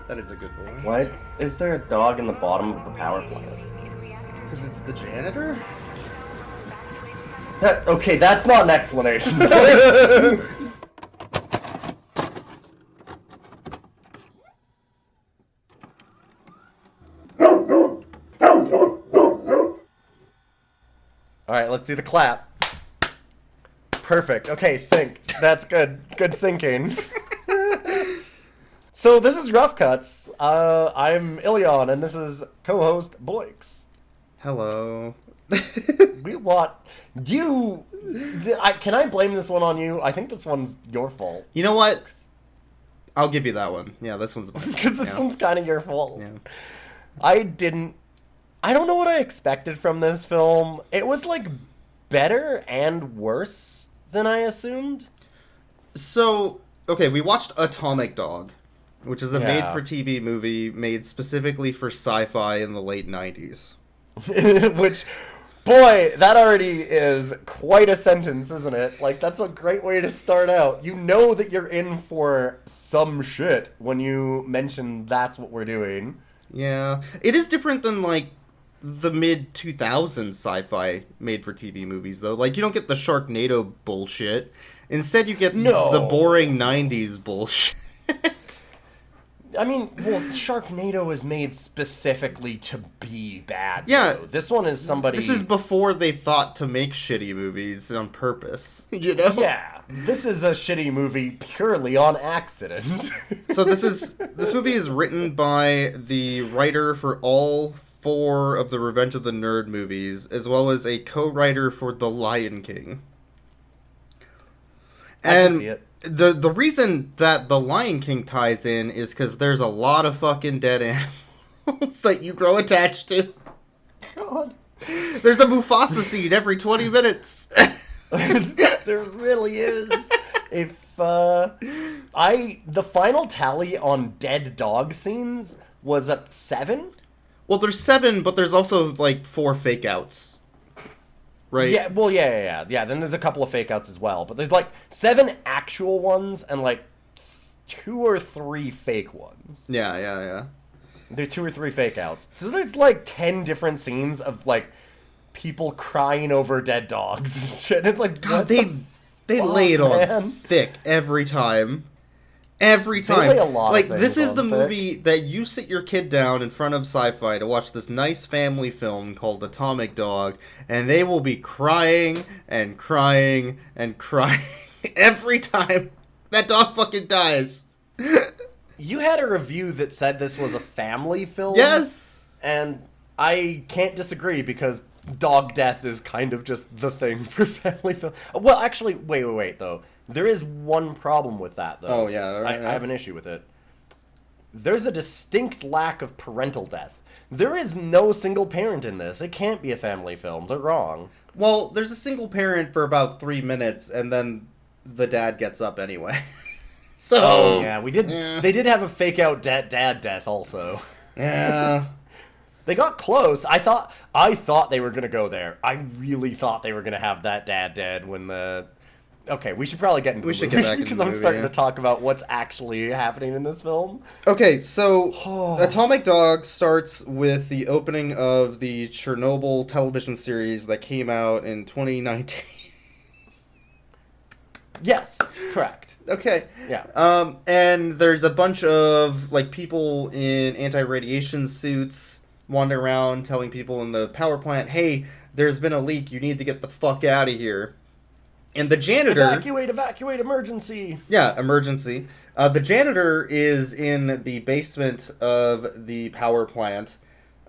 That is a good boy. Why is there a dog in the bottom of the power plant? Because it's the janitor? Okay, that's not an explanation. Alright, let's do the clap. Perfect. Okay, synced. That's good. Good syncing. So this is Rough Cuts. I'm Ilion, and this is co-host Boix. Hello. We want you. Can I blame this one on you? I think this one's your fault. You know what? I'll give you that one. Yeah, this one's mine. Because this one's kind of your fault. Yeah. I don't know what I expected from this film. It was like better and worse than I assumed. So, okay, we watched Atomic Dog, which is a made-for-TV movie made specifically for Sci-Fi in the late 90s. Which, boy, that already is quite a sentence, isn't it? Like, that's a great way to start out. You know that you're in for some shit when you mention that's what we're doing. Yeah. It is different than, like, the mid-2000s sci-fi made-for-TV movies, though. Like, you don't get the Sharknado bullshit. Instead, you get the boring 90s bullshit. I mean, well, Sharknado is made specifically to be bad. Yeah. Though. This one is somebody... This is before they thought to make shitty movies on purpose, you know? Yeah. This is a shitty movie purely on accident. So this movie is written by the writer for all 4 of the Revenge of the Nerd movies, as well as a co-writer for The Lion King. And I can see it. The reason that The Lion King ties in is because there's a lot of fucking dead animals that you grow attached to. God. There's a Mufasa scene every 20 minutes. There really is. If the final tally on dead dog scenes was at 7. Well, there's 7, but there's also like 4 fake outs. Right? Yeah, well, yeah. Then there's a couple of fake outs as well. But there's like 7 actual ones and like 2 or 3 fake ones. Yeah. There are 2 or 3 fake outs. So there's like 10 different scenes of like people crying over dead dogs. And it's like, God, they lay it on thick every time. Every time. They lay a lot like, of this is the thick. movie that you sit your kid down in front of Sci-Fi to watch this nice family film called Atomic Dog, and they will be crying and crying and crying every time that dog fucking dies. You had a review that said this was a family film. Yes! And I can't disagree because dog death is kind of just the thing for family film. Well, actually, wait, though. There is one problem with that, though. Oh, yeah. Right. I have an issue with it. There's a distinct lack of parental death. There is no single parent in this. It can't be a family film. They're wrong. Well, there's a single parent for about 3 minutes, and then the dad gets up anyway. So... yeah, we did. Yeah. They did have a fake-out dad death, also. Yeah. They got close. I thought they were going to go there. I really thought they were going to have that dad dead when the... Okay, we should probably get into the movie. Get back into because the I'm movie, starting to talk about what's actually happening in this film. Okay, so Atomic Dog starts with the opening of the Chernobyl television series that came out in 2019. Yes, correct. Okay. Yeah. And there's a bunch of like people in anti-radiation suits wandering around telling people in the power plant, "Hey, there's been a leak. You need to get the fuck out of here." And the janitor... Evacuate, emergency! Yeah, emergency. The janitor is in the basement of the power plant,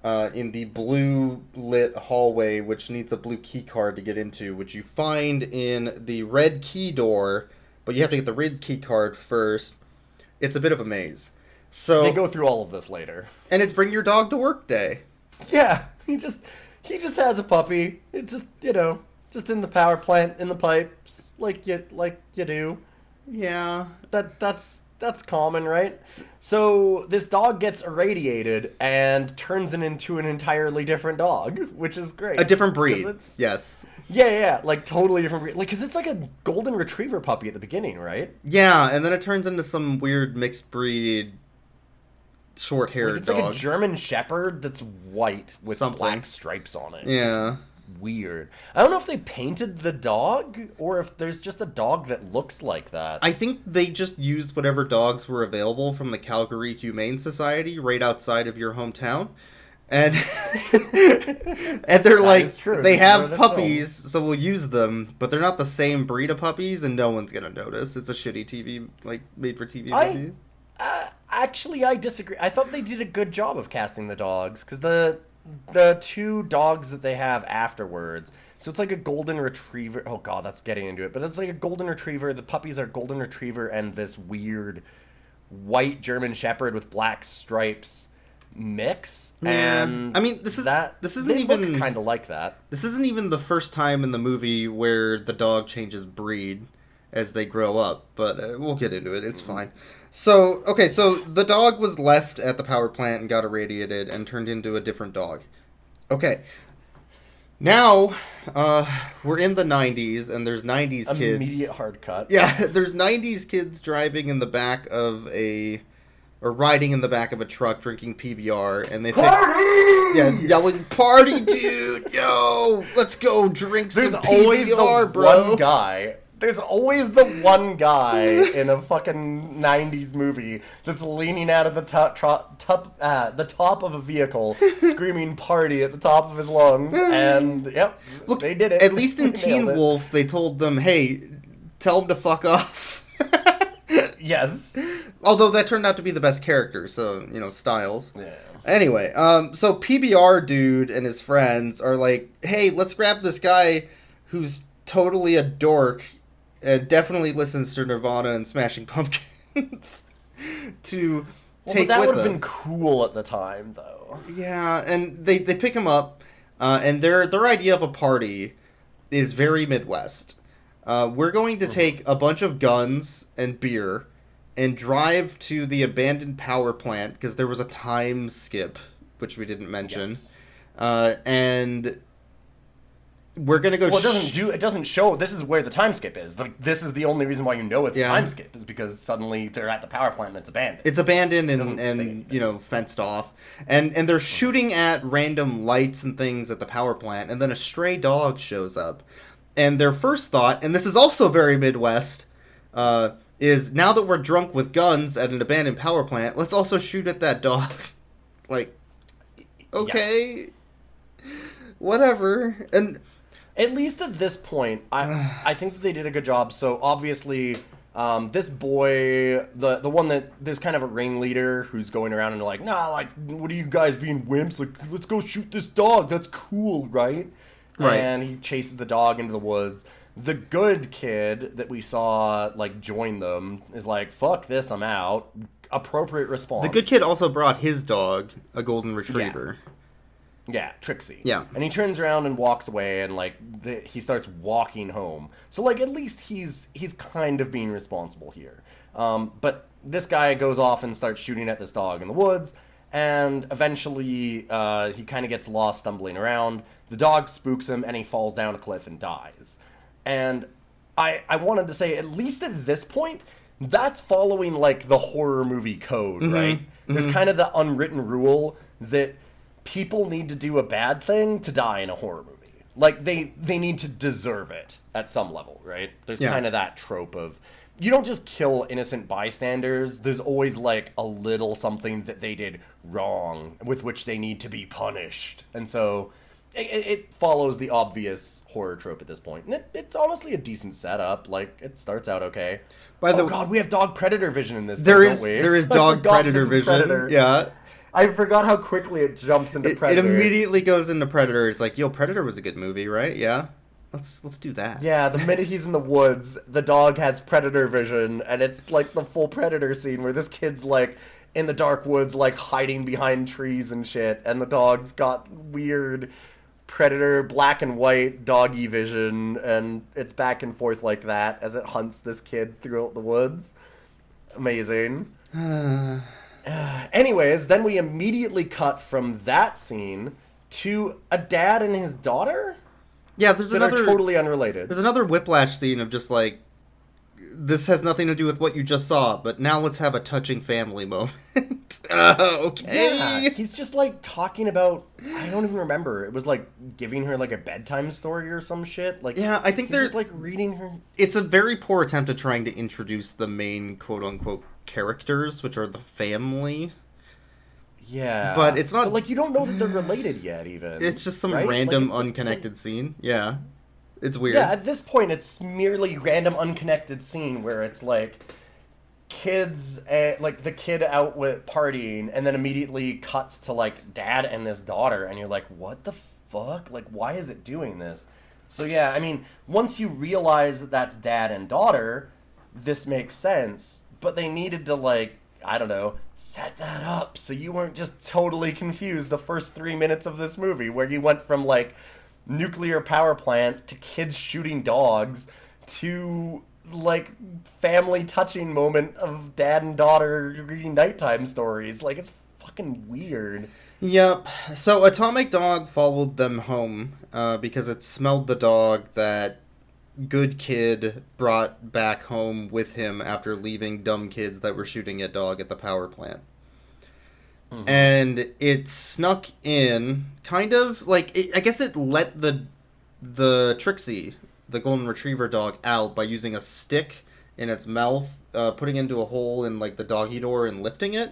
in the blue-lit hallway, which needs a blue key card to get into, which you find in the red key door, but you have to get the red key card first. It's a bit of a maze. So they go through all of this later. And it's bring your dog to work day. Yeah, he just has a puppy. It's just, just in the power plant, in the pipes, like you do. Yeah. That's that's common, right? So this dog gets irradiated and turns it into an entirely different dog, which is great. A different breed. It's, Yes. yeah, like totally different breed. Like, because it's like a golden retriever puppy at the beginning, right? Yeah, and then it turns into some weird mixed breed short-haired It's dog. like a German Shepherd that's white with Something. black stripes on it. Yeah. It's weird. I don't know if they painted the dog or if there's just a dog that looks like that. I think they just used whatever dogs were available from the Calgary Humane Society right outside of your hometown. And and they're like, they have puppies, so we'll use them, but they're not the same breed of puppies, and no one's gonna notice. It's a shitty TV, like, made-for-TV movie. Actually, I disagree. I thought they did a good job of casting the dogs, because the two dogs that they have afterwards, so it's like a golden retriever. Oh god, that's getting into it, but it's like a golden retriever. The puppies are golden retriever and this weird white German Shepherd with black stripes mix. And I mean, this isn't even kind of like that. This isn't even the first time in the movie where the dog changes breed as they grow up, but we'll get into it. It's fine. So the dog was left at the power plant and got irradiated and turned into a different dog. Okay. Now, we're in the 90s, and there's 90s kids. Immediate hard cut. Yeah, there's 90s kids driving in the back of or riding in the back of a truck drinking PBR, and they yelling, "Party, dude! Yo, let's go drink some PBR, bro!" There's always the one guy in a fucking 90s movie that's leaning out of the top of a vehicle, screaming "party" at the top of his lungs, and look, they did it. At least in Teen Wolf, they told them, "Hey, tell him to fuck off." Yes. Although that turned out to be the best character, so, Styles. Yeah. Anyway, so PBR dude and his friends are like, "Hey, let's grab this guy who's totally a dork and definitely listens to Nirvana and Smashing Pumpkins to take with us." That would have been cool at the time, though. Yeah, and they pick him up, and their idea of a party is very Midwest. We're going to take a bunch of guns and beer and drive to the abandoned power plant, because there was a time skip, which we didn't mention. Yes. And we're going to go... Well, it doesn't show... This is where the time skip is. This is the only reason why you know it's a time skip, is because suddenly they're at the power plant and it's abandoned. It's abandoned and fenced off. And they're shooting at random lights and things at the power plant, and then a stray dog shows up. And their first thought, and this is also very Midwest, is, now that we're drunk with guns at an abandoned power plant, let's also shoot at that dog. Like, okay, whatever. And at least at this point, I think that they did a good job. So obviously, this boy, the one that there's kind of a ringleader who's going around and like, "Nah, like, what are you guys being wimps? Like, let's go shoot this dog. That's cool, right?" Right. And he chases the dog into the woods. The good kid that we saw, like, join them is like, "Fuck this, I'm out." Appropriate response. The good kid also brought his dog, a golden retriever. Yeah, Trixie. Yeah. And he turns around and walks away, and, like, he starts walking home. So, like, at least he's kind of being responsible here. But this guy goes off and starts shooting at this dog in the woods, and eventually he kind of gets lost stumbling around. The dog spooks him, and he falls down a cliff and dies. And I wanted to say, at least at this point, that's following, like, the horror movie code, right? There's kind of the unwritten rule that people need to do a bad thing to die in a horror movie. Like, they need to deserve it at some level, right? There's kind of that trope of, you don't just kill innocent bystanders. There's always, like, a little something that they did wrong with which they need to be punished. And so it follows the obvious horror trope at this point. And it's honestly a decent setup. Like, it starts out okay. God, we have dog predator vision in this. There is dog predator vision. Predator. Yeah. I forgot how quickly it jumps into Predator. It immediately goes into Predator. It's like, yo, Predator was a good movie, right? Yeah. Let's do that. Yeah, the minute he's in the woods, the dog has Predator vision, and it's like the full Predator scene where this kid's like in the dark woods, like hiding behind trees and shit, and the dog's got weird Predator black and white doggy vision, and it's back and forth like that as it hunts this kid throughout the woods. Amazing. Anyways, then we immediately cut from that scene to a dad and his daughter? Yeah, there's that another... are totally unrelated. There's another Whiplash scene of just like, this has nothing to do with what you just saw, but now let's have a touching family moment. Okay. Yeah, he's just like talking about, I don't even remember. It was like giving her like a bedtime story or some shit. Like, yeah, I think he's just like reading her. It's a very poor attempt at trying to introduce the main quote unquote characters, which are the family. Yeah. But it's not... But like, you don't know that they're related yet, even. It's just some right? random, like, unconnected scene. Yeah. It's weird. Yeah, at this point, it's merely random, unconnected scene where it's like kids, like the kid out with partying, and then immediately cuts to like dad and his daughter, and you're like, what the fuck? Like, why is it doing this? So yeah, I mean, once you realize that that's dad and daughter, this makes sense. But they needed to like, I don't know, set that up so you weren't just totally confused the first 3 minutes of this movie, where you went from like nuclear power plant to kids shooting dogs to like family touching moment of dad and daughter reading nighttime stories. Like, it's fucking weird. Yep. So Atomic Dog followed them home because it smelled the dog that good kid brought back home with him after leaving dumb kids that were shooting at dog at the power plant. Mm-hmm. And it snuck in, kind of like, I guess it let the Trixie, the golden retriever dog, out by using a stick in its mouth, putting into a hole in like the doggy door and lifting it.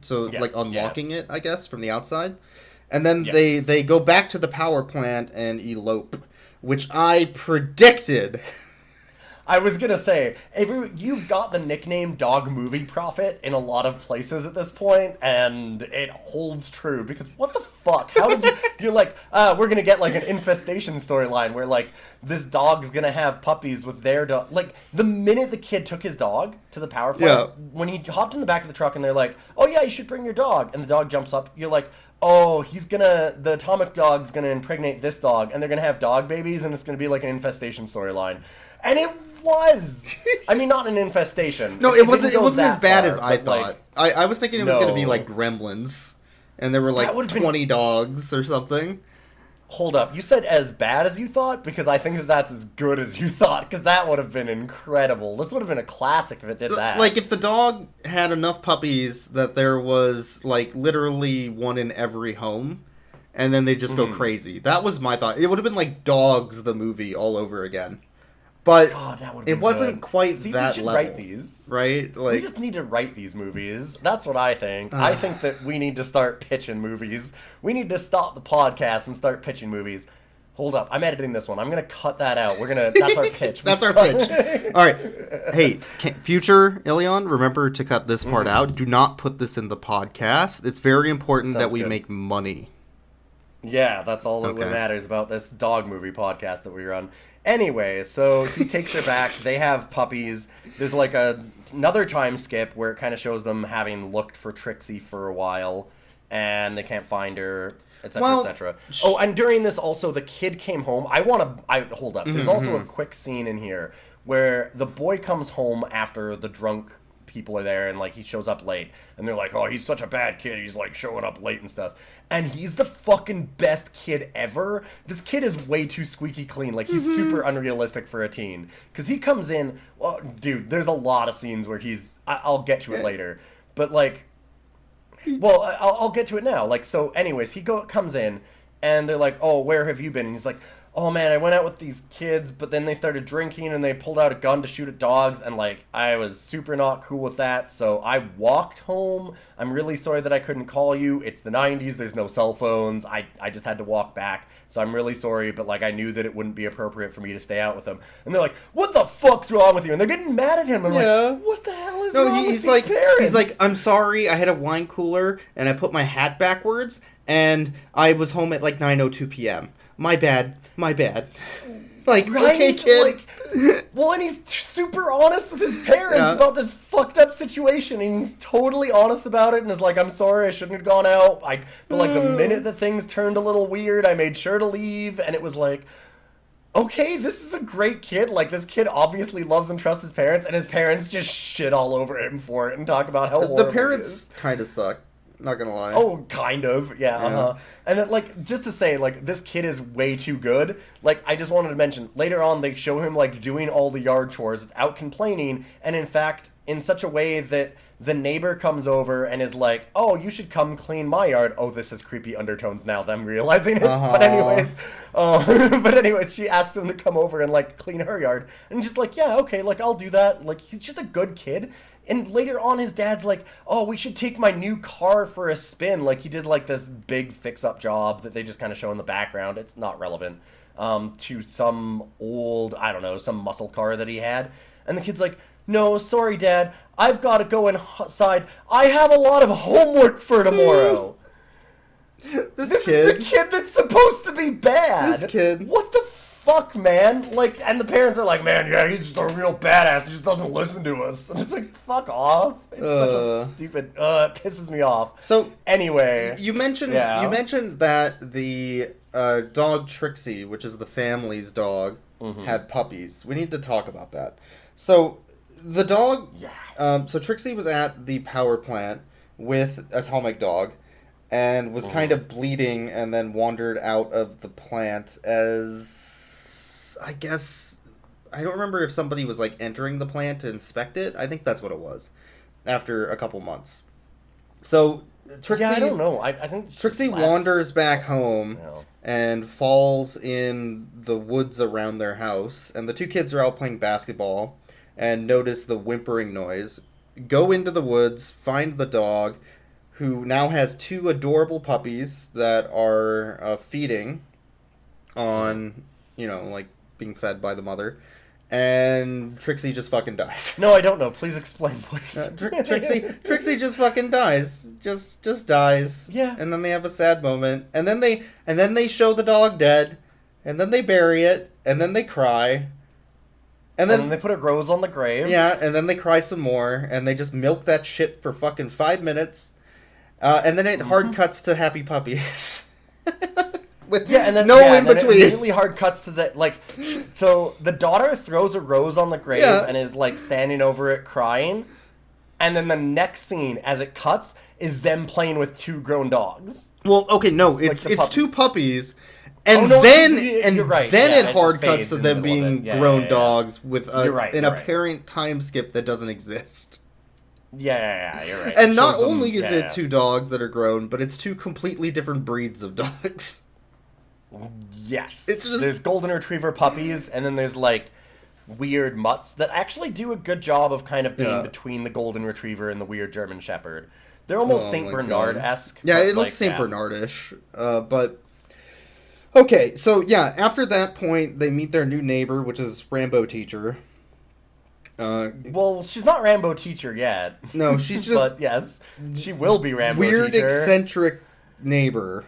So like unlocking it, I guess, from the outside. And then they go back to the power plant and elope, which I predicted. I was gonna say, you've got the nickname Dog Movie Prophet in a lot of places at this point, and it holds true, because what the fuck? How did you're like, we're gonna get like an infestation storyline where like this dog's gonna have puppies with their dog. Like, the minute the kid took his dog to the power plant, when he hopped in the back of the truck and they're like, oh yeah, you should bring your dog, and the dog jumps up, you're like, oh, the atomic dog's gonna impregnate this dog, and they're gonna have dog babies, and it's gonna be like an infestation storyline. And it was! I mean, not an infestation. No, it wasn't as bad far, as I thought. Like, I was thinking it was going to be like Gremlins, and there were like 20 dogs or something. Hold up. You said as bad as you thought? Because I think that's as good as you thought, because that would have been incredible. This would have been a classic if it did that. Like, if the dog had enough puppies that there was, like, literally one in every home, and then they just go crazy. That was my thought. It would have been like Dogs, the movie, all over again. But God, that it wasn't quite that level. We should write these. Right? Like, we just need to write these movies. That's what I think. I think that we need to start pitching movies. We need to stop the podcast and start pitching movies. Hold up. I'm editing this one. I'm going to cut that out. That's our pitch. That's our pitch. All right. Hey, future Ilion, remember to cut this part out. Do not put this in the podcast. It's very important that we make money. Yeah, that's all that matters about this dog movie podcast that we run. Anyway, so he takes her back. They have puppies. There's like another time skip where it kind of shows them having looked for Trixie for a while, and they can't find her, etc., etc. Oh, and during this also, the kid came home. Hold up. There's also a quick scene in here where the boy comes home after the drunk people are there, and like he shows up late, and they're like, oh, he's such a bad kid, he's like showing up late and stuff, and he's the fucking best kid ever. This kid is way too squeaky clean. Like, he's super unrealistic for a teen, because he comes in, well, dude, there's a lot of scenes where I'll get to it later, but like, well, I'll get to it now. Like, so anyways, comes in, and they're like, oh, where have you been? And he's like, oh man, I went out with these kids, but then they started drinking and they pulled out a gun to shoot at dogs, and like, I was super not cool with that, so I walked home. I'm really sorry that I couldn't call you. It's the 90s, there's no cell phones. I just had to walk back, so I'm really sorry, but like, I knew that it wouldn't be appropriate for me to stay out with them. And they're like, what the fuck's wrong with you? And they're getting mad at him. I'm like, what the hell is wrong with these parents? He's like, I'm sorry, I had a wine cooler and I put my hat backwards, and I was home at like 9:02 p.m. My bad. Like, right? Okay, kid. Like, well, and he's super honest with his parents about this fucked up situation, and he's totally honest about it, and is like, I'm sorry, I shouldn't have gone out. But like, the minute that things turned a little weird, I made sure to leave, and it was like, okay, this is a great kid. Like, this kid obviously loves and trusts his parents, and his parents just shit all over him for it and talk about how horrible The he parents is. kind of suck. Not gonna lie. Oh, kind of, yeah. Yeah. And then, like, just to say, like, this kid is way too good. Like, I just wanted to mention, later on, they show him, like, doing all the yard chores without complaining, and in fact, in such a way that the neighbor comes over and is like, oh, you should come clean my yard. Oh, this has creepy undertones now, them realizing it. But anyways, she asks him to come over and, like, clean her yard. And just like, yeah, okay, like, I'll do that. Like, he's just a good kid. And later on, his dad's like, oh, we should take my new car for a spin. Like, he did, like, this big fix-up job that they just kind of show in the background. It's not relevant to some old, I don't know, some muscle car that he had. And the kid's like, no, sorry, Dad. I've got to go inside. I have a lot of homework for tomorrow. This kid. is the kid that's supposed to be bad. This kid. What the fuck, man? Like, and the parents are like, man, yeah, he's just a real badass. He just doesn't listen to us. And it's like, fuck off. It's such a stupid. It pisses me off. So anyway, you mentioned that the dog Trixie, which is the family's dog, had puppies. We need to talk about that. So the dog. Yeah. So Trixie was at the power plant with Atomic Dog, and was kind of bleeding, and then wandered out of the plant as, I guess, I don't remember if somebody was, like, entering the plant to inspect it. I think that's what it was, after a couple months. So, Trixie... Yeah, I don't know. I think... Trixie wanders back home and falls in the woods around their house, and the two kids are out playing basketball and notice the whimpering noise, go into the woods, find the dog, who now has two adorable puppies that are feeding on, like, being fed by the mother. And Trixie just fucking dies. No, I don't know. Please explain, please. Trixie just fucking dies. Just dies. Yeah. And then they have a sad moment. And then they show the dog dead. And then they bury it. And then they cry. And then they put a rose on the grave. Yeah, and then they cry some more. And they just milk that shit for fucking 5 minutes. And then it hard cuts to happy puppies. With in between. It immediately hard cuts to the, like, so the daughter throws a rose on the grave and is, like, standing over it crying. And then the next scene, as it cuts, is them playing with two grown dogs. Well, okay, no, it's two puppies. And right. It hard cuts to them being grown dogs with an apparent time skip that doesn't exist. Yeah, you're right. And not only is it two dogs that are grown, but it's two completely different breeds of dogs. Yes. There's golden retriever puppies, and then there's, like, weird mutts that actually do a good job of kind of being between the golden retriever and the weird German shepherd. They're almost St. Bernard-esque. Yeah, it looks St. Bernard-ish. But... Okay, so, after that point, they meet their new neighbor, which is Rambo teacher. Well, she's not Rambo teacher yet. No, she's just... But yes, she will be Rambo weird, teacher. eccentric neighbor.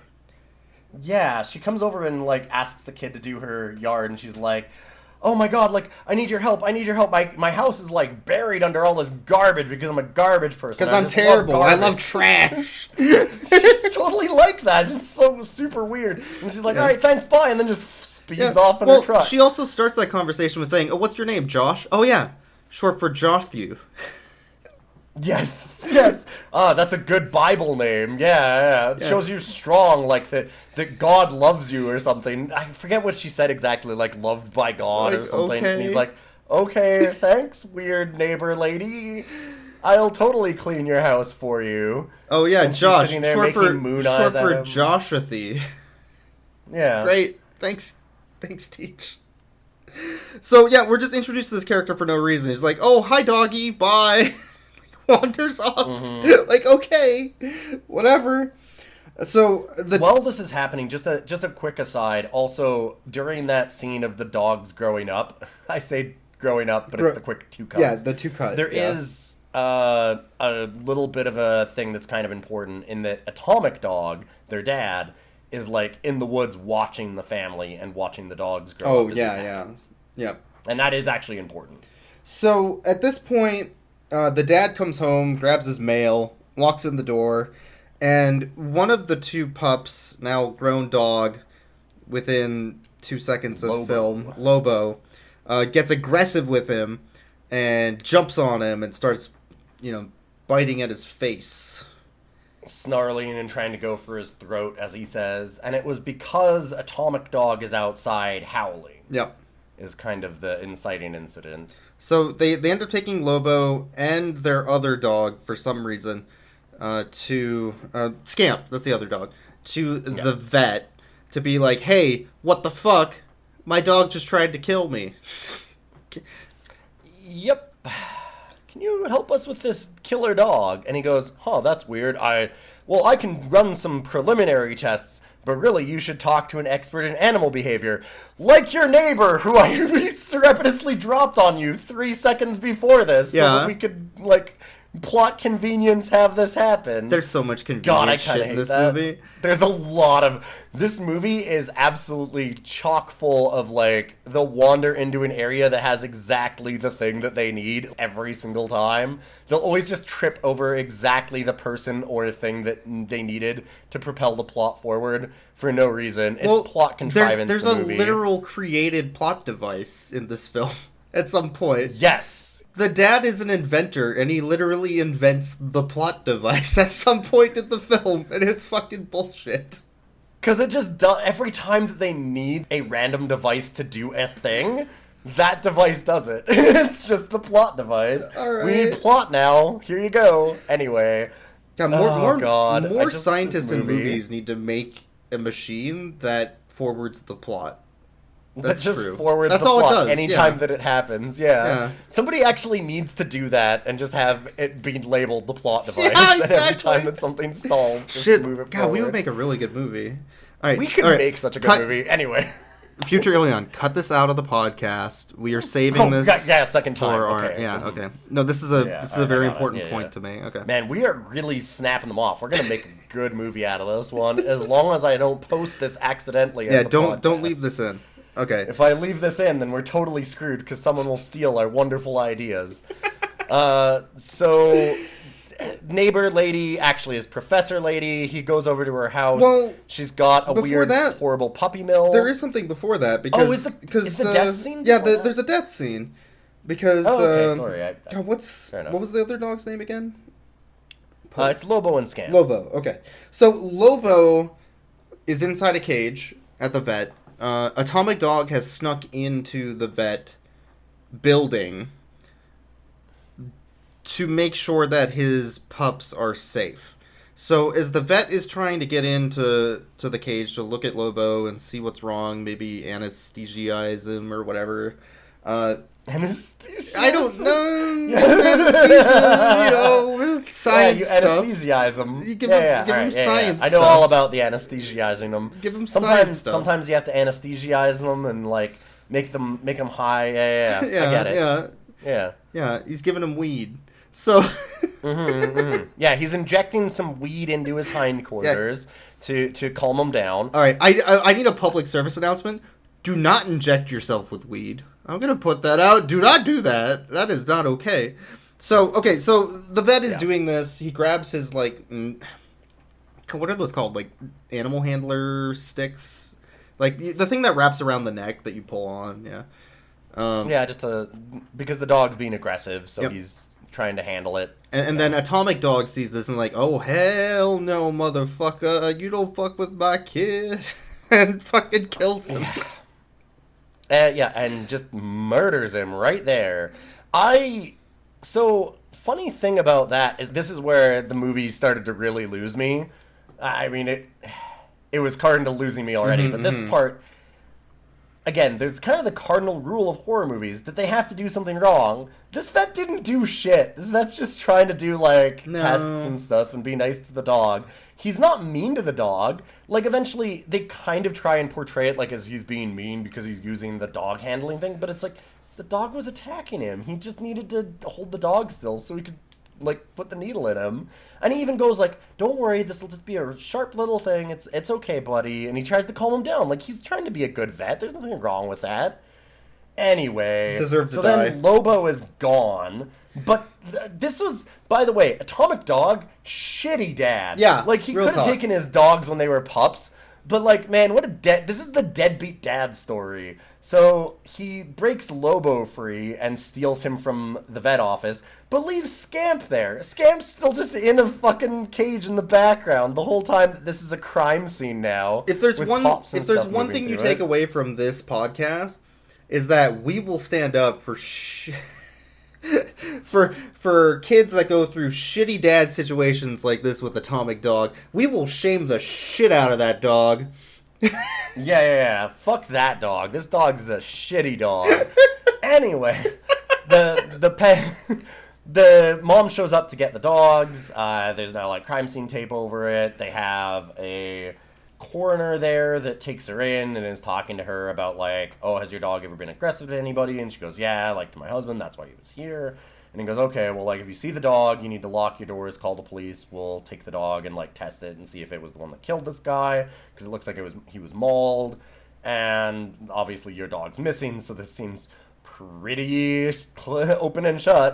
Yeah, she comes over and, like, asks the kid to do her yard, and she's like, oh my god, like, I need your help. My house is, like, buried under all this garbage because I'm a garbage person. Because I'm terrible. I love trash. She's totally like that. It's just so super weird. And she's like, all right, thanks, bye, and then just speeds off in her truck. She also starts that conversation with saying, oh, what's your name, Josh? Oh, yeah. Short for Jothew. Yes. That's a good Bible name. Yeah. It shows you strong, like, that God loves you or something. I forget what she said exactly, like, loved by God or something. Okay. And he's like, okay, thanks, weird neighbor lady. I'll totally clean your house for you. Oh, yeah, and Josh. Short for Joshathy. Yeah. Great. Thanks, Teach. So, we're just introduced to this character for no reason. He's like, oh, hi, doggy, bye. Wanders off. Like, okay, whatever. So, while this is happening, just a quick aside, also, during that scene of the dogs growing up, I say growing up, but it's the quick two cuts. Yeah, the two cuts. There is a little bit of a thing that's kind of important in that Atomic Dog, their dad, is, like, in the woods watching the family and watching the dogs grow up. Oh, yeah. And that is actually important. So, at this point, the dad comes home, grabs his mail, walks in the door, and one of the two pups, now grown dog, within 2 seconds of Lobo. film, Lobo, gets aggressive with him and jumps on him and starts, biting at his face. Snarling and trying to go for his throat, as he says. And it was because Atomic Dog is outside howling. Yep. Is kind of the inciting incident. So they end up taking Lobo and their other dog, for some reason, to... Scamp, that's the other dog. To the vet to be like, hey, what the fuck? My dog just tried to kill me. Yep. Can you help us with this killer dog? And he goes, that's weird. I can run some preliminary tests, but really you should talk to an expert in animal behavior. Like your neighbor, who I surreptitiously dropped on you 3 seconds before this, so that we could, plot convenience have this happen. There's so much convenient shit in this movie. There's a lot of... This movie is absolutely chock full of, they'll wander into an area that has exactly the thing that they need every single time. They'll always just trip over exactly the person or thing that they needed to propel the plot forward for no reason. It's plot contrivance. There's a literal created plot device in this film at some point. Yes. The dad is an inventor, and he literally invents the plot device at some point in the film, and it's fucking bullshit. Because it just does... Every time that they need a random device to do a thing, that device does it. It's just the plot device. All right. We need plot now. Here you go. Anyway. God, more scientists in movies need to make a machine that forwards the plot. That's just true. Forward the plot anytime that it happens. Yeah. Somebody actually needs to do that and just have it be labeled the plot device. Yeah, exactly. And every time that something stalls, just move it forward. We would make a really good movie. All right, we could make such a good movie. Anyway. Future Ilion, cut this out of the podcast. We are saving this. Second time. Okay. No, this is a very important point to me. Okay. Man, we are really snapping them off. We're gonna make a good movie out of this one, as long as I don't post this accidentally. Yeah, don't leave this in. Okay. If I leave this in, then we're totally screwed because someone will steal our wonderful ideas. So, neighbor lady actually is Professor Lady. He goes over to her house. Well, she's got a weird, horrible puppy mill. There is something before that because is the death scene? Yeah, there's a death scene because. Sorry. God, what was the other dog's name again? It's Lobo and Scamp. Lobo. Okay, so Lobo is inside a cage at the vet. Atomic Dog has snuck into the vet building to make sure that his pups are safe. So as the vet is trying to get into the cage to look at Lobo and see what's wrong, maybe anesthesize him or whatever. Anesthesia? I don't know. Anesthesia, with science stuff. You anesthesize him. You give him science stuff. I know all about the anesthesizing them. Give him science stuff. Sometimes you have to anesthesize them and make them high. Yeah. I get it. Yeah. He's giving him weed. So. Yeah, he's injecting some weed into his hindquarters to calm him down. All right, I need a public service announcement. Do not inject yourself with weed. I'm going to put that out. Do not do that. That is not okay. So the vet is doing this. He grabs his, what are those called? Animal handler sticks? The thing that wraps around the neck that you pull on, because the dog's being aggressive, so he's trying to handle it. And then Atomic Dog sees this and oh, hell no, motherfucker. You don't fuck with my kid. And fucking kills him. And just murders him right there. So, funny thing about that is this is where the movie started to really lose me. I mean, it was starting to losing me already, but this part, again, there's kind of the cardinal rule of horror movies that they have to do something wrong. This vet didn't do shit. This vet's just trying to do, tests and stuff and be nice to the dog. He's not mean to the dog. Eventually, they kind of try and portray it as he's being mean because he's using the dog handling thing, but it's the dog was attacking him. He just needed to hold the dog still so he could, put the needle in him. And he even goes, don't worry, this will just be a sharp little thing. It's okay, buddy. And he tries to calm him down. He's trying to be a good vet. There's nothing wrong with that. Anyway, then Lobo is gone. But this was, by the way, Atomic Dog, shitty dad. Yeah, he could have taken his dogs when they were pups, But, like, man, this is the deadbeat dad story. So, he breaks Lobo free and steals him from the vet office, but leaves Scamp there. Scamp's still just in a fucking cage in the background the whole time. This is a crime scene now. If there's one thing you take away from this podcast, is that we will stand up for for kids that go through shitty dad situations like this with Atomic Dog. We will shame the shit out of that dog. Yeah. Fuck that dog. This dog's a shitty dog. Anyway, the mom shows up to get the dogs. There's now like crime scene tape over it. They have a coroner there that takes her in and is talking to her about like, oh, has your dog ever been aggressive to anybody? And she goes, yeah, like to my husband, that's why he was here. And he goes, okay, well, like if you see the dog, you need to lock your doors, call the police, we'll take the dog and like test it and see if it was the one that killed this guy, because it looks like he was mauled, and obviously your dog's missing, so this seems pretty open and shut.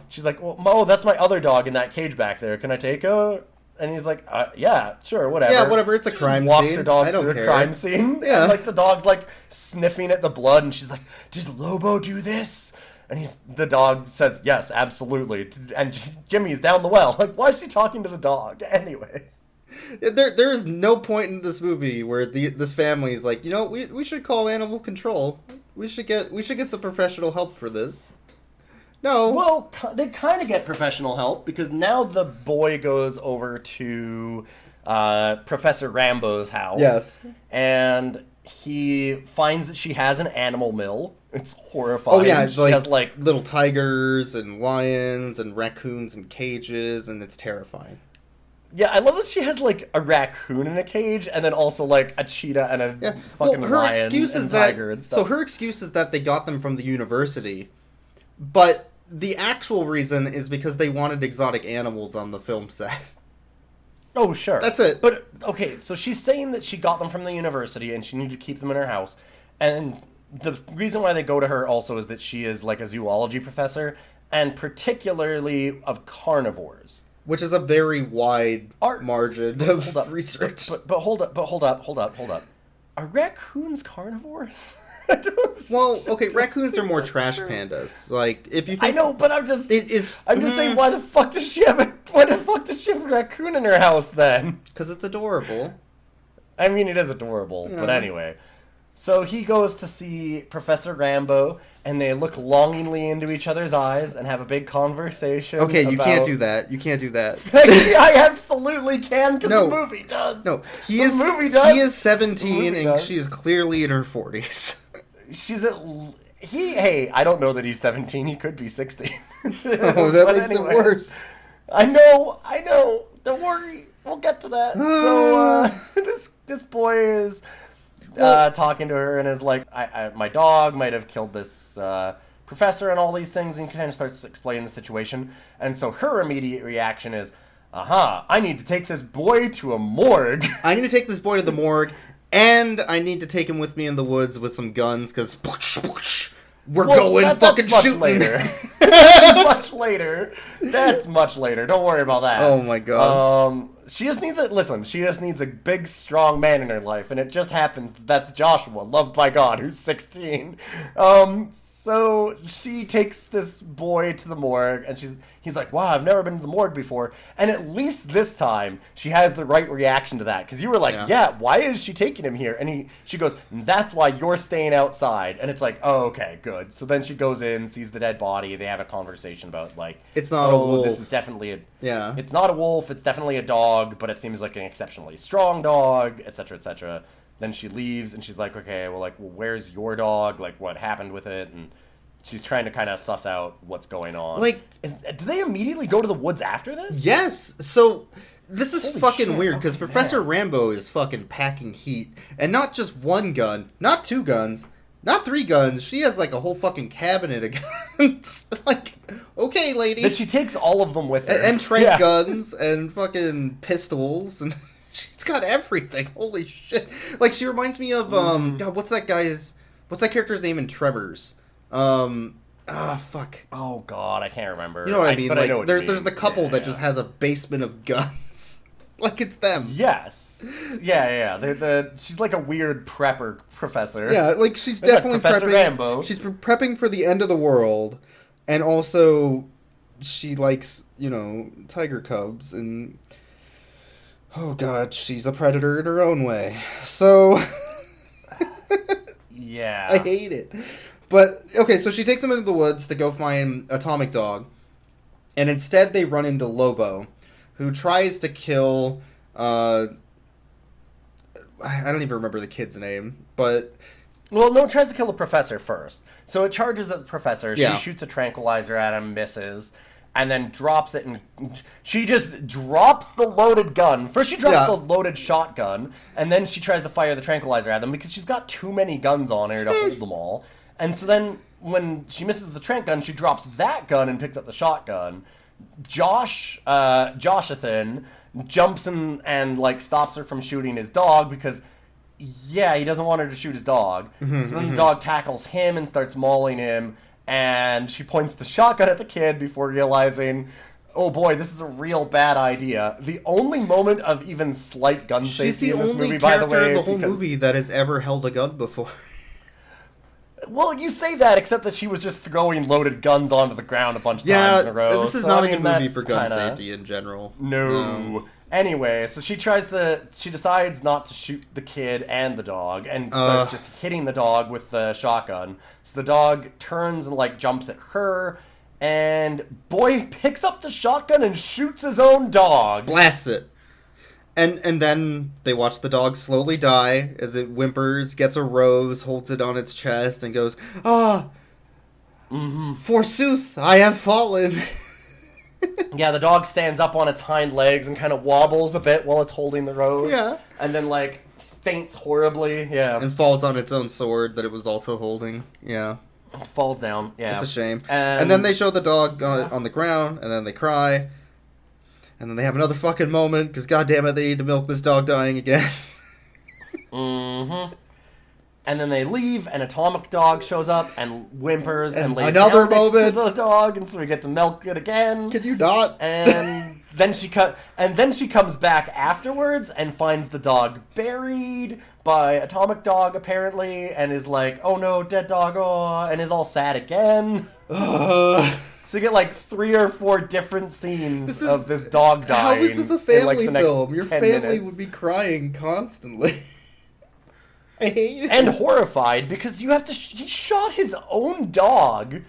She's like, well, Mo, that's my other dog in that cage back there, can I take her? And he's like, yeah, sure, whatever. Yeah, whatever, it's a crime scene. Walks her dog through a crime scene. Yeah. And, like, the dog's, like, sniffing at the blood, and she's like, did Lobo do this? And the dog says, yes, absolutely. And Jimmy's down the well. Like, why is she talking to the dog? Anyways. There is no point in this movie where this family is like, you know, we should call animal control. We should get some professional help for this. No. Well, they kind of get professional help, because now the boy goes over to Professor Rambo's house. Yes. And he finds that she has an animal mill. It's horrifying. Oh, yeah. She has, like, little tigers and lions and raccoons in cages, and it's terrifying. Yeah, I love that she has, like, a raccoon in a cage, and then also, like, a cheetah and a fucking lion and tiger and stuff. So her excuse is that they got them from the university, but the actual reason is because they wanted exotic animals on the film set. Oh, sure. That's it. But, okay, so she's saying that she got them from the university and she needed to keep them in her house. And the reason why they go to her also is that she is, like, a zoology professor, and particularly of carnivores. Which is a very wide margin of research. But hold up. Are raccoons carnivores? Well, okay, raccoons are more trash pandas. Like, if you think... I know, but I'm just saying, why the fuck does she have a raccoon in her house then? Because it's adorable. I mean, it is adorable, but anyway. So he goes to see Professor Rambo, and they look longingly into each other's eyes and have a big conversation. Okay, you can't do that. You can't do that. I absolutely can, because the movie does. No, he is 17, and she is clearly in her 40s. Hey, I don't know that he's 17. He could be 16. Oh, that makes it worse. I know. Don't worry. We'll get to that. So, this boy is talking to her and is like, my dog might have killed this professor and all these things, and kind of starts to explain the situation. And so her immediate reaction is, I need to take this boy to a morgue. I need to take this boy to the morgue. And I need to take him with me in the woods with some guns, because we're going fucking shooting. Later. That's much later. Don't worry about that. Oh my god. She just needs a big, strong man in her life, and it just happens that's Joshua, loved by God, who's 16. So she takes this boy to the morgue, and he's like, wow, I've never been to the morgue before. And at least this time, she has the right reaction to that. Because you were like, yeah, why is she taking him here? And she goes, that's why you're staying outside. And it's like, oh, okay, good. So then she goes in, sees the dead body. They have a conversation about, like, it's not a wolf. This is definitely it's not a wolf. It's definitely a dog, but it seems like an exceptionally strong dog, etc., etc. Then she leaves, and she's like, okay, well, where's your dog? Like, what happened with it? And she's trying to kind of suss out what's going on. Like, do they immediately go to the woods after this? Yes. So this is fucking weird, because Professor Rambo is fucking packing heat. And not just one gun, not two guns, not three guns. She has, like, a whole fucking cabinet of guns. Like, okay, lady. That she takes all of them with her. And trank guns and fucking pistols and... She's got everything. Holy shit. Like, she reminds me of, God, what's that character's name in Tremors? Fuck. Oh, God, I can't remember. You know what I mean? But like, I know what there's the couple that just has a basement of guns. Like it's them. Yes. Yeah. She's like a weird prepper professor. Yeah, like she's There's definitely Professor prepping. Rambo. She's prepping for the end of the world, and also she likes, tiger cubs, and oh god, she's a predator in her own way. So Yeah. I hate it. But okay, so she takes them into the woods to go find Atomic Dog, and instead they run into Lobo, who tries to kill. I don't even remember the kid's name, but Well, no, it tries to kill the professor first. So it charges at the professor. Yeah. She shoots a tranquilizer at him, misses, and then drops it. And she just drops the loaded gun. First, she drops the loaded shotgun, and then she tries to fire the tranquilizer at them because she's got too many guns on her to hold them all. And so then, when she misses the tranq gun, she drops that gun and picks up the shotgun. Joshathan jumps in and like stops her from shooting his dog because he doesn't want her to shoot his dog. So then the dog tackles him and starts mauling him, and she points the shotgun at the kid before realizing, oh boy, this is a real bad idea. The only moment of even slight gun safety in this movie, by the way, she's the only character in the whole movie that has ever held a gun before. Well, you say that, except that she was just throwing loaded guns onto the ground a bunch of times in a row. This is not a good movie for gun safety in general. No. Anyway, so she decides not to shoot the kid and the dog, and starts just hitting the dog with the shotgun. So the dog turns and, like, jumps at her, and boy picks up the shotgun and shoots his own dog. Blasts it. And then they watch the dog slowly die as it whimpers, gets a rose, holds it on its chest, and goes, forsooth, I have fallen. Yeah, the dog stands up on its hind legs and kind of wobbles a bit while it's holding the rose. Yeah. And then, like, faints horribly. Yeah. And falls on its own sword that it was also holding. Yeah. It falls down. Yeah. It's a shame. And then they show the dog on the ground, and then they cry. And then they have another fucking moment, because goddammit, they need to milk this dog dying again. Mm-hmm. And then they leave, and Atomic Dog shows up and whimpers and lays another down next moment. to the dog, and so we get to milk it again. Can you not? And then she comes back afterwards and finds the dog buried by Atomic Dog apparently, and is like, "Oh no, dead dog!" Oh, and is all sad again. So you get like 3 or 4 different scenes of this dog dying. How is this a family in, like, film? Your 10 family minutes. would be crying constantly. I hate it. And horrified because you have to. He shot his own dog.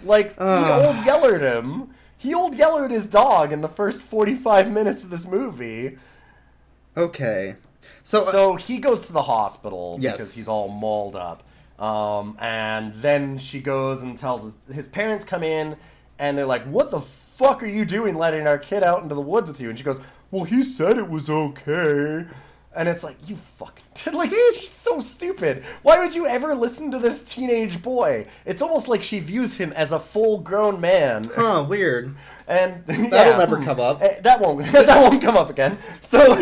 Like, he old yellered him. He old yellered his dog in the first 45 minutes of this movie. Okay. So he goes to the hospital Yes. because he's all mauled up. And then she goes and tells his parents come in, and they're like, "What the fuck are you doing letting our kid out into the woods with you?" And she goes, "Well, he said it was okay." And it's like, you fucking... Like, she's so stupid. Why would you ever listen to this teenage boy? It's almost like she views him as a full-grown man. Huh, weird. And That'll never come up. That won't come up again. So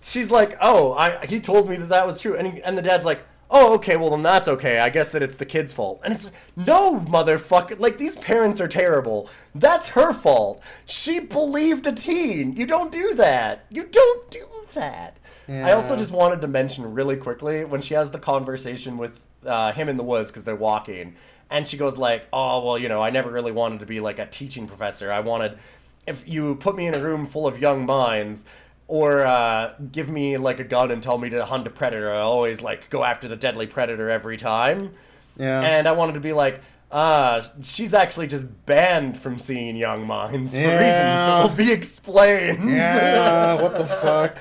she's like, "Oh, he told me that was true." And the dad's like, "Oh, okay, well then that's okay. I guess that it's the kid's fault." And it's like, no, motherfucker. Like, these parents are terrible. That's her fault. She believed a teen. You don't do that. You don't do that. Yeah. I also just wanted to mention really quickly when she has the conversation with him in the woods because they're walking, and she goes like, "Oh, well, I never really wanted to be like a teaching professor. I wanted, if you put me in a room full of young minds, or give me like a gun and tell me to hunt a predator, I'll always like go after the deadly predator every time." Yeah. And I wanted to be like, she's actually just banned from seeing young minds for reasons that will be explained. Yeah, what the fuck?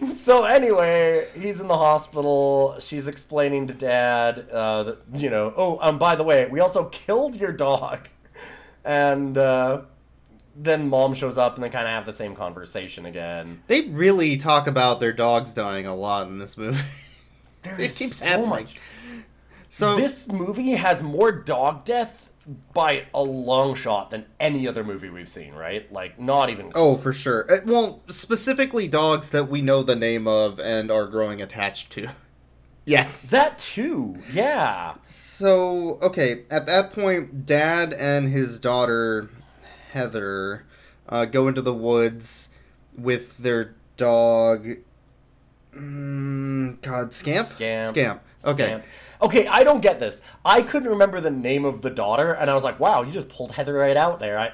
So anyway, he's in the hospital. She's explaining to Dad that, by the way, we also killed your dog. And then Mom shows up and they kind of have the same conversation again. They really talk about their dogs dying a lot in this movie. It keeps so happening. much. So This movie has more dog death by a long shot than any other movie we've seen, right? Like, not even close. Oh, for sure. Well, specifically dogs that we know the name of and are growing attached to. Yes. That too, yeah. So, okay, at that point, Dad and his daughter, Heather, go into the woods, with their dog. Scamp? Scamp. Okay. Scamp. Okay, I don't get this. I couldn't remember the name of the daughter, and I was like, wow, you just pulled Heather right out there. I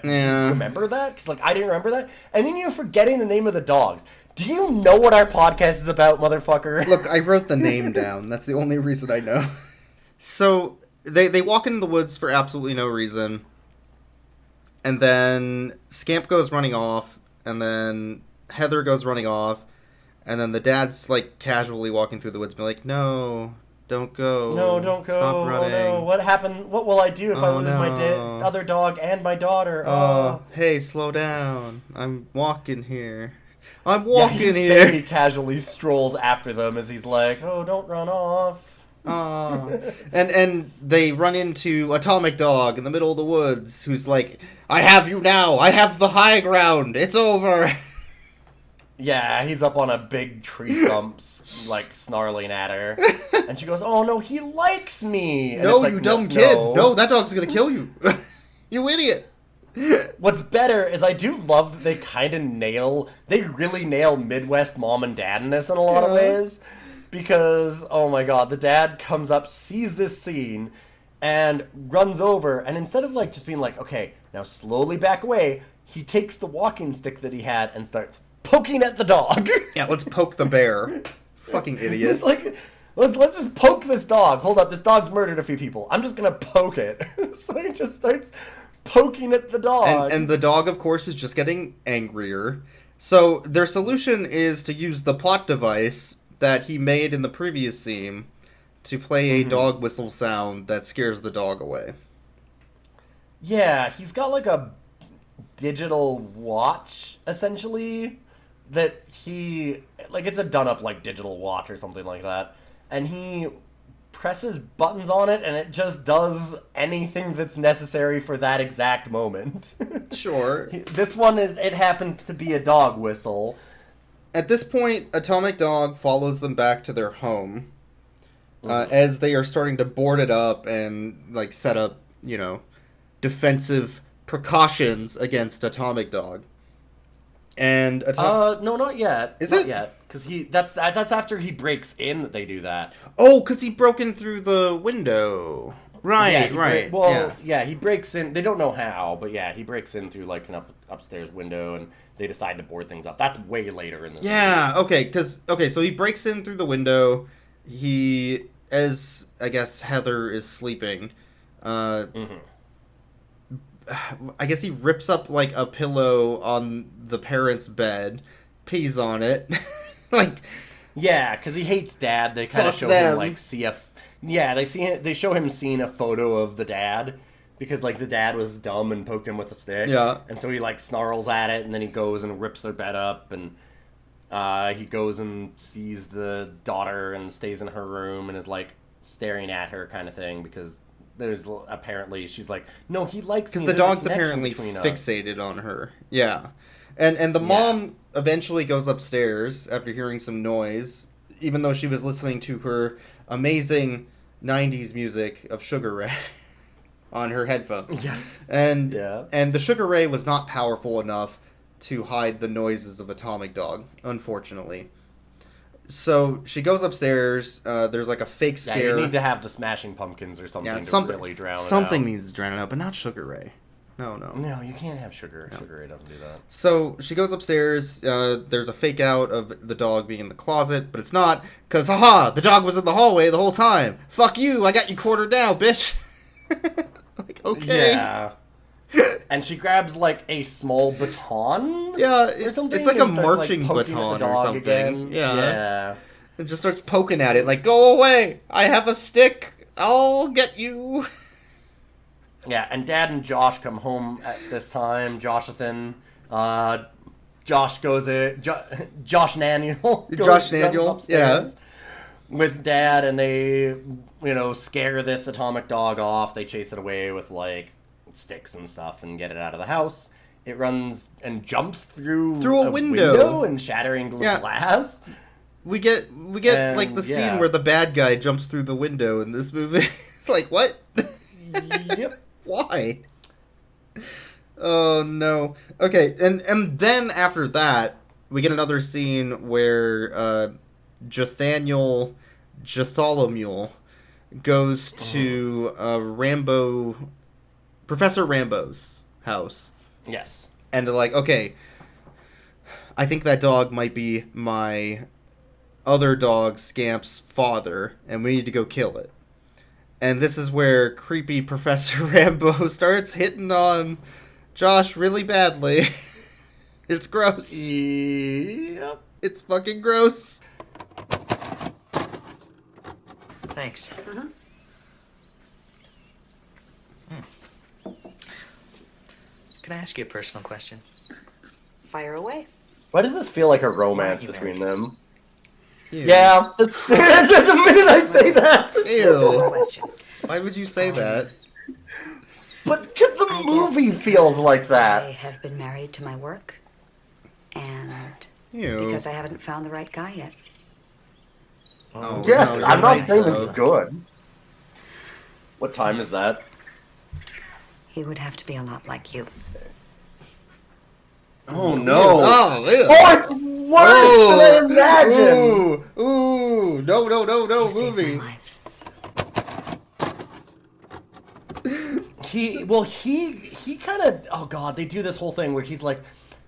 remember that? Because, like, I didn't remember that. And then you're forgetting the name of the dogs. Do you know what our podcast is about, motherfucker? Look, I wrote the name down. That's the only reason I know. So, they walk into the woods for absolutely no reason. And then Scamp goes running off. And then Heather goes running off. And then the dad's, like, casually walking through the woods, be like, no, don't go. No, don't go. Stop running. Oh, no. What happened? What will I do if I lose my other dog and my daughter? Oh, hey, slow down. I'm walking here. I'm walking he here. He casually strolls after them as he's like, oh, don't run off. And they run into Atomic Dog in the middle of the woods, who's like, I have you now. I have the high ground. It's over. Yeah, he's up on a big tree stumps, like, snarling at her. And she goes, oh, no, he likes me. And no, like, you dumb kid. No, that dog's gonna kill you. You idiot. What's better is I do love that they really nail Midwest mom and dad in this in a lot of ways. Because, oh my god, the dad comes up, sees this scene, and runs over, and instead of, like, just being like, okay, now slowly back away, he takes the walking stick that he had and starts poking at the dog. Yeah, let's poke the bear. Fucking idiot. It's like, let's just poke this dog. Hold up, this dog's murdered a few people. I'm just gonna poke it. So he just starts poking at the dog. And the dog, of course, is just getting angrier. So their solution is to use the plot device that he made in the previous scene to play a dog whistle sound that scares the dog away. Yeah, he's got like a digital watch, essentially, that he, like, it's a done-up, like, digital watch or something like that, and he presses buttons on it, and it just does anything that's necessary for that exact moment. Sure. This one, it happens to be a dog whistle. At this point, Atomic Dog follows them back to their home, as they are starting to board it up and, like, set up, defensive precautions against Atomic Dog. And no, not yet. Is not it? yet? Because that's after he breaks in that they do that. Oh, because he broke in through the window. Right, yeah, right. He breaks in. They don't know how, but yeah, he breaks in through like an upstairs window, and they decide to board things up. That's way later in the movie. So he breaks in through the window. He, as I guess Heather is sleeping, I guess he rips up, like, a pillow on the parents' bed, pees on it. Like, yeah, because he hates Dad. They kind of show him, like, they show him seeing a photo of the dad, because, like, the dad was dumb and poked him with a stick. Yeah. And so he, like, snarls at it, and then he goes and rips their bed up, and he goes and sees the daughter and stays in her room and is, like, staring at her kind of thing, because there's apparently, she's like, no, he likes me. Because the dog's apparently fixated on her. Yeah. And the mom eventually goes upstairs after hearing some noise, even though she was listening to her amazing 90s music of Sugar Ray on her headphones. Yes. And the Sugar Ray was not powerful enough to hide the noises of Atomic Dog, unfortunately. So she goes upstairs. There's like a fake scare. Yeah, you need to have the Smashing Pumpkins or something to really drown it out. Something needs to drown it out, but not Sugar Ray. No. No, you can't have sugar. No. Sugar Ray doesn't do that. So she goes upstairs. There's a fake out of the dog being in the closet, but it's not, because, haha, the dog was in the hallway the whole time. Fuck you, I got you quartered now, bitch. Like, okay. Yeah. And she grabs, like, a small baton? Yeah, or something, it's like a starts, marching like, baton or something. Again. Yeah. And just starts poking at it, like, go away! I have a stick! I'll get you! Yeah, and Dad and Josh come home at this time. Joshathan. Josh goes in. Josh Naniel. Josh Naniel, yeah. With Dad, and they, scare this Atomic Dog off. They chase it away with, like, sticks and stuff and get it out of the house. It runs and jumps through a window and shattering glass. We get like the scene where the bad guy jumps through the window in this movie. Like, what? Yep. Why? Oh no. Okay, and then after that, we get another scene where Jathaniel Jatholomew goes to Professor Rambo's house. Yes. And they're like, okay, I think that dog might be my other dog, Scamp's father, and we need to go kill it. And this is where creepy Professor Rambo starts hitting on Josh really badly. It's gross. Yep. It's fucking gross. Thanks. Can I ask you a personal question? Fire away. Why does this feel like a romance Why are you between married? them? Ew. Yeah. The minute I say that. Ew. Question. Why would you say that? But because the I movie guess feels like I that. have been married to my work, and Ew. because I haven't found the right guy yet. Oh, Yes, no, I'm you're not right, saying though. it's good. What time is that? He would have to be a lot like you. Oh no! Oh, ew. Oh, it's worse than I imagined. Ooh, no, You saved my movie. life. He kind of, oh god, they do this whole thing where he's like,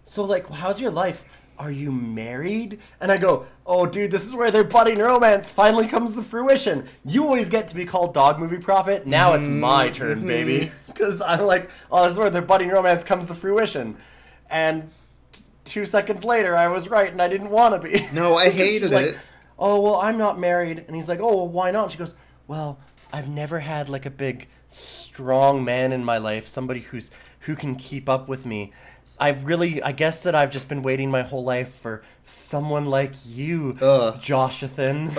so like, how's your life? Are you married? And I go, oh dude, this is where their budding romance finally comes to fruition. You always get to be called dog movie prophet. Now it's my turn, baby. Because I'm like, oh, this is where their budding romance comes to fruition. And 2 seconds later, I was right, and I didn't want to be. No, I She's hated like, it. oh, well, I'm not married. And he's like, oh, well, why not? And she goes, well, I've never had like a big, strong man in my life, somebody who can keep up with me. I guess that I've just been waiting my whole life for someone like you, Joshathan.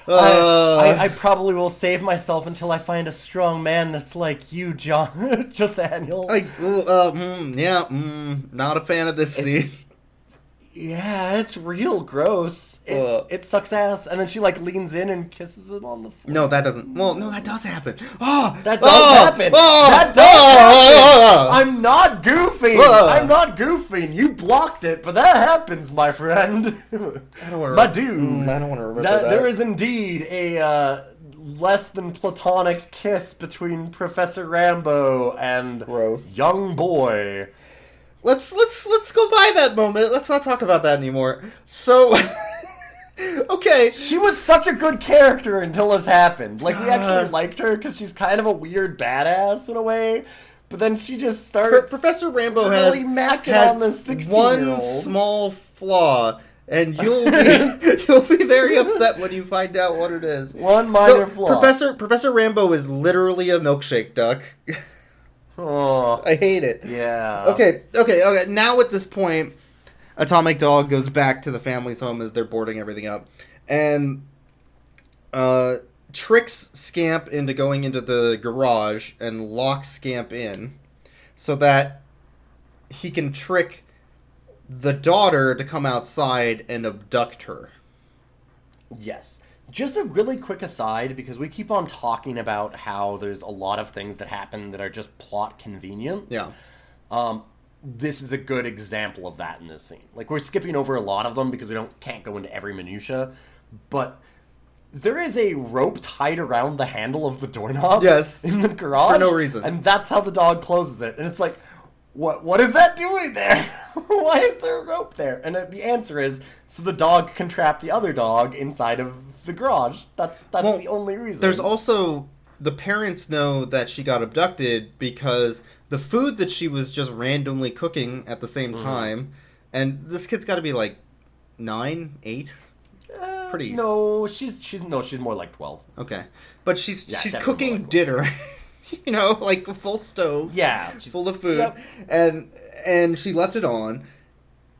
I probably will save myself until I find a strong man that's like you, Jathaniel. Not a fan of this scene. Yeah, it's real gross. It sucks ass. And then she like leans in and kisses him on the forehead. No, that doesn't. Well, no, that does happen. Oh, That does happen. That does happen. I'm not goofing. I'm not goofing. You blocked it, but that happens, my friend. I don't wanna, My dude. I don't want to remember that. There is indeed a less than platonic kiss between Professor Rambo and Gross. young boy. Let's go by that moment. Let's not talk about that anymore. So, okay. She was such a good character until this happened. Like, we actually liked her because she's kind of a weird badass in a way. But then she just starts Professor Rambo really has macking on the 16-year-old. one small flaw, and you'll be very upset when you find out what it is. One minor flaw. Professor Rambo is literally a milkshake duck. Oh, I hate it. yeah. Okay. Now at this point, Atomic Dog goes back to the family's home as they're boarding everything up, and tricks Scamp into going into the garage and locks Scamp in, so that he can trick the daughter to come outside and abduct her. Yes. Just a really quick aside, because we keep on talking about how there's a lot of things that happen that are just plot convenience. Yeah. This is a good example of that in this scene. Like, we're skipping over a lot of them because we can't go into every minutia, but there is a rope tied around the handle of the doorknob. Yes. In the garage. For no reason. And that's how the dog closes it. And it's like, what is that doing there? Why is there a rope there? And the answer is, so the dog can trap the other dog inside of the garage. That's the only reason. There's also, the parents know that she got abducted because the food that she was just randomly cooking at the same time, and this kid's got to be like 9, 8. Pretty. No, she's more like 12. Okay, but she's definitely cooking more like dinner. You know, like a full stove. Yeah, full of food, yep. and she left it on.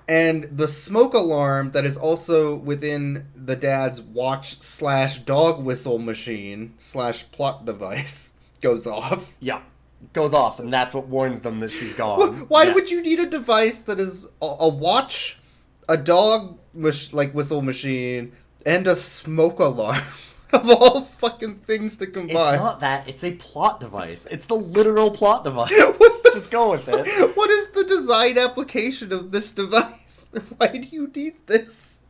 And the smoke alarm that is also within the dad's watch / dog whistle machine / plot device goes off. Yeah, goes off, and that's what warns them that she's gone. Why would you need a device that is a watch, a dog whistle machine, and a smoke alarm? Of all fucking things to combine. It's not that. It's a plot device. It's the literal plot device. Just go with it. What is the design application of this device? Why do you need this?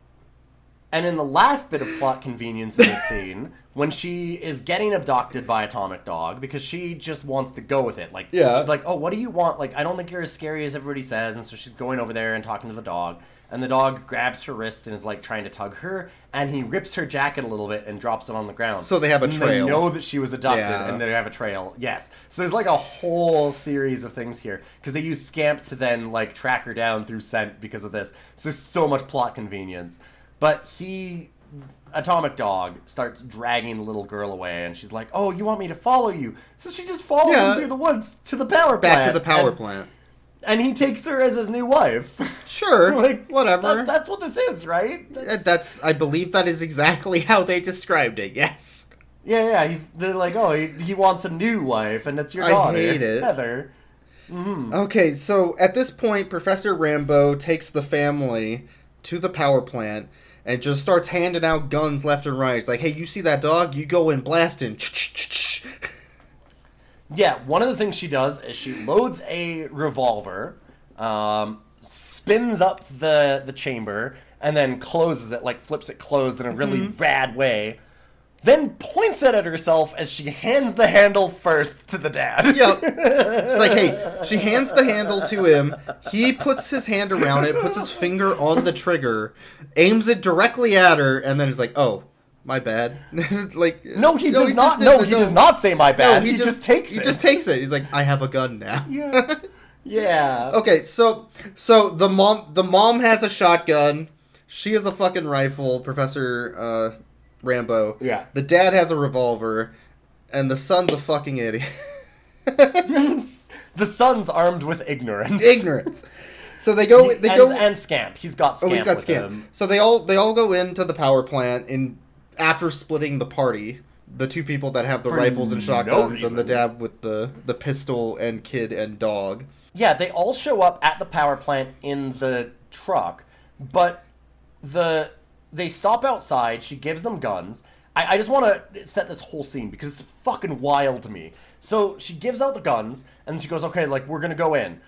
And in the last bit of plot convenience in the scene, when she is getting abducted by Atomic Dog, because she just wants to go with it. Like, yeah. She's like, oh, what do you want? Like, I don't think you're as scary as everybody says. And so she's going over there and talking to the dog. And the dog grabs her wrist and is, like, trying to tug her. And he rips her jacket a little bit and drops it on the ground. So they have a trail. They know that she was abducted, Yeah. and they have a trail. Yes. So there's, like, a whole series of things here. Because they use Scamp to then, like, track her down through scent because of this. So there's so much plot convenience. But Atomic Dog starts dragging the little girl away, and she's like, oh, you want me to follow you? So she just follows him through the woods to the power plant. Back to the power plant. And he takes her as his new wife. Sure, like, whatever. That's what this is, right? I believe that is exactly how they described it, yes. Yeah, they're like, oh, he wants a new wife, and it's your daughter, I hate it. Heather. Mm-hmm. Okay, so at this point, Professor Rambo takes the family to the power plant and just starts handing out guns left and right. It's like, hey, you see that dog? You go in blasting. Yeah, one of the things she does is she loads a revolver, spins up the chamber, and then closes it, like flips it closed in a really rad way, then points it at herself as she hands the handle first to the dad. Yep. It's like, hey, she hands the handle to him, he puts his hand around it, puts his finger on the trigger, aims it directly at her, and then he's like, oh, my bad. Like, he does not say my bad. No, he just takes it. He just takes it. He's like, I have a gun now. Yeah. Yeah. Okay, so the mom has a shotgun. She has a fucking rifle, Professor Rambo. Yeah. The dad has a revolver, and the son's a fucking idiot. The son's armed with ignorance. So they go and Scamp. He's got Scamp. Oh, he's got with Scamp. him. So they all go into the power plant after splitting the party. The two people that have the rifles and shotguns, and the dad with the pistol and kid and dog. Yeah, they all show up at the power plant in the truck, but they stop outside. She gives them guns. I just want to set this whole scene because it's fucking wild to me. So she gives out the guns, and she goes, okay, like, we're going to go in.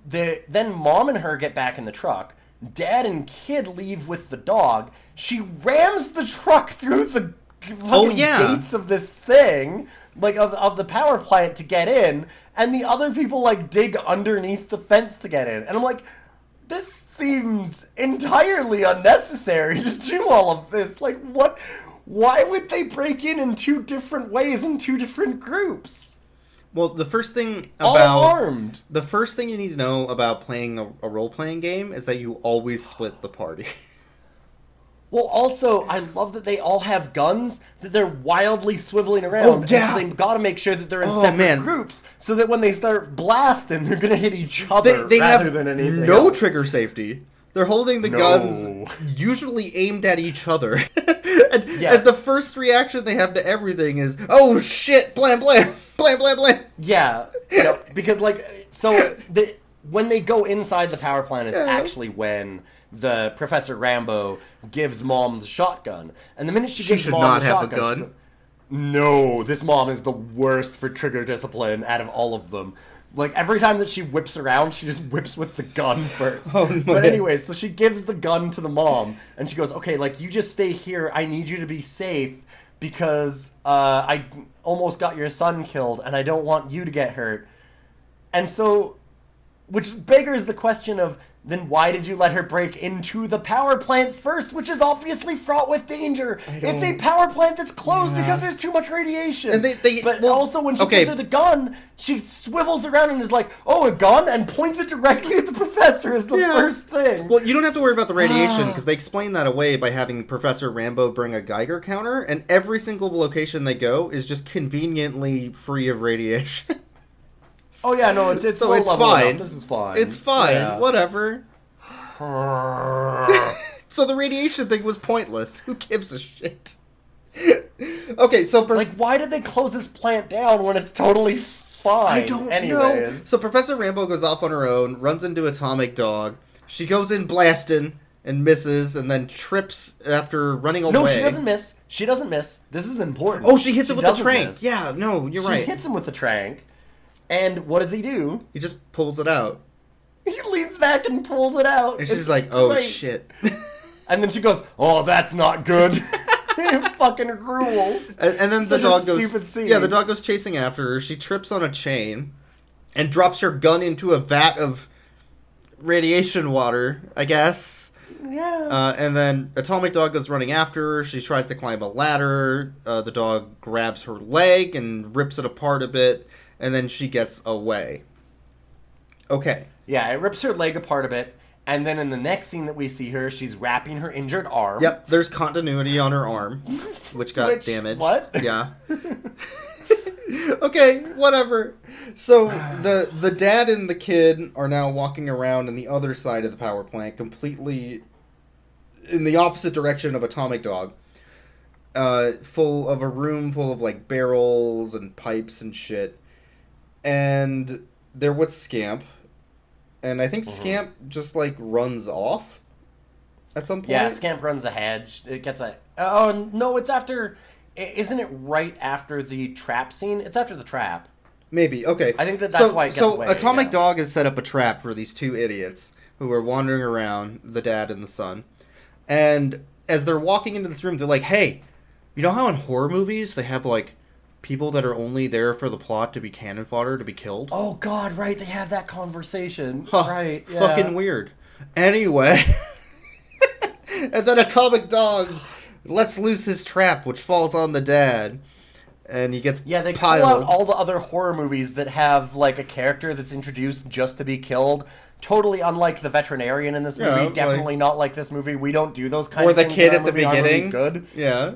Then Mom and her get back in the truck. Dad and kid leave with the dog. She rams the truck through the gates of this thing, like, of the power plant to get in, and the other people, like, dig underneath the fence to get in. And I'm like, this seems entirely unnecessary to do all of this. Like, what? Why would they break in two different ways in two different groups? Well, the first thing all armed. The first thing you need to know about playing a role-playing game is that you always split the party. Well, also, I love that they all have guns, that they're wildly swiveling around. Oh, yeah. And so they've got to make sure that they're in separate groups, so that when they start blasting, they're going to hit each other they rather have than anything no else. trigger safety. They're holding the guns usually aimed at each other. and the first reaction they have to everything is, oh shit, blam, blam, blam, blam, blam. Yeah, because, like, when they go inside the power plant is actually when the Professor Rambo gives Mom the shotgun. And the minute she gives Mom the shotgun... She should not have a gun. No, this mom is the worst for trigger discipline out of all of them. Like, every time that she whips around, she just whips with the gun first. Oh, no. But anyway, so she gives the gun to the mom, and she goes, okay, like, you just stay here. I need you to be safe because I almost got your son killed, and I don't want you to get hurt. And so, which beggars the question of, then why did you let her break into the power plant first, which is obviously fraught with danger? It's a power plant that's closed because there's too much radiation. And also when she gives her the gun, she swivels around and is like, oh, a gun? And points it directly at the professor as the first thing. Well, you don't have to worry about the radiation because they explain that away by having Professor Rambo bring a Geiger counter, and every single location they go is just conveniently free of radiation. Oh yeah, no, it's so it's fine. Enough. This is fine. It's fine. Whatever. So the radiation thing was pointless. Who gives a shit? Okay, so like, why did they close this plant down when it's totally fine? I don't know. So Professor Rambo goes off on her own, runs into Atomic Dog. She goes in blasting and misses, and then trips after running away. No, she doesn't miss. She doesn't miss. This is important. Oh, she hits him with the doesn't trank. miss. Yeah, no, you're right. She hits him with the trank, and what does he do? He just pulls it out. He leans back and pulls it out. And she's It's like, oh, great. shit. And then she goes, oh, that's not good. It fucking rules. And then Such the a dog goes... stupid scene. Yeah, the dog goes chasing after her. She trips on a chain and drops her gun into a vat of radiation water, I guess. Yeah. And then Atomic Dog goes running after her. She tries to climb a ladder. The dog grabs her leg and rips it apart a bit. And then she gets away. Okay. Yeah, it rips her leg apart a bit. And then in the next scene that we see her, she's wrapping her injured arm. Yep, there's continuity on her arm, which got damaged. What? Yeah. Okay, whatever. So the dad and the kid are now walking around on the other side of the power plant, completely in the opposite direction of Atomic Dog. Full of a room full of like barrels and pipes and shit. And they're with Scamp. And I think Scamp just like runs off at some point. Yeah, Scamp runs ahead. It gets a... Oh, no, it's after... Isn't it right after the trap scene? It's after the trap. Maybe. Okay. I think that's why it gets away. So Atomic yeah. Dog has set up a trap for these two idiots who are wandering around, the dad and the son. And as they're walking into this room, they're like, hey, you know how in horror movies they have like people that are only there for the plot to be cannon fodder, to be killed? Oh, God, right. They have that conversation. Huh, right. Yeah. Fucking weird. Anyway. And then Atomic Dog lets loose his trap, which falls on the dad. And he gets Yeah, they piled. pull out all the other horror movies that have, like, a character that's introduced just to be killed. Totally unlike the veterinarian in this movie. Yeah, Definitely not like this movie. We don't do those kinds Or of the things. kid in our at the movie. Our movie's beginning. good. Yeah.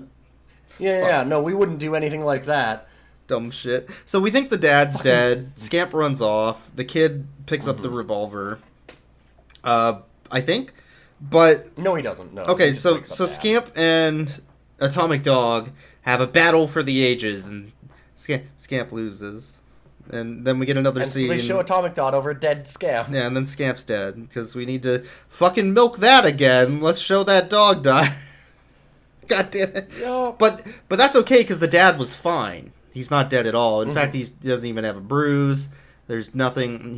Yeah, no, we wouldn't do anything like that. Dumb shit. So we think the dad's dead. Scamp runs off. The kid picks up the revolver. I think. But No, he doesn't. No. okay, he just so picks up so the axe. Scamp and Atomic Dog have a battle for the ages, and Scamp loses. And then we get another And so scene. they show Atomic Dot over a dead Scamp. Yeah, and then Scamp's dead because we need to fucking milk that again. Let's show that dog die. God damn it. Yup. But that's okay because the dad was fine. He's not dead at all. In fact, he doesn't even have a bruise. There's nothing.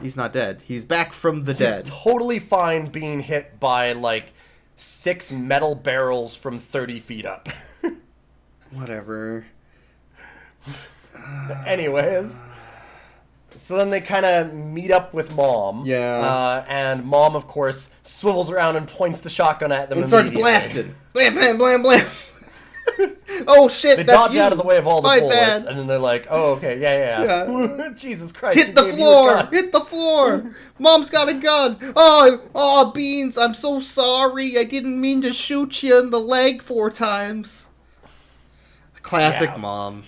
He's not dead. He's back from the dead. Totally fine being hit by, like, 6 metal barrels from 30 feet up. Whatever. Anyways. So then they kind of meet up with Mom. Yeah. And Mom, of course, swivels around and points the shotgun at them And starts immediately. blasting. Blam, blam, blam, blam. Oh, shit, They that's dodge you. out of the way of all the My bullets, bad. and then they're like, oh, okay, yeah. Jesus Christ. Hit who the gave you a floor! gun? Hit the floor! Mom's got a gun! Oh, Beans, I'm so sorry. I didn't mean to shoot you in the leg 4 times. Classic Yeah. Mom.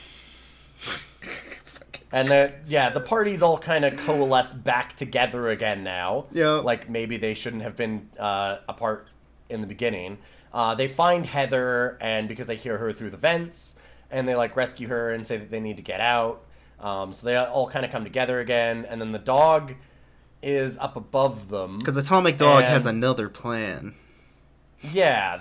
And the parties all kind of coalesce back together again now. Yeah. Like maybe they shouldn't have been apart in the beginning. They find Heather, and because they hear her through the vents, and they like rescue her and say that they need to get out. So they all kind of come together again, and then the dog is up above them. Because Atomic Dog And- has another plan. Yeah,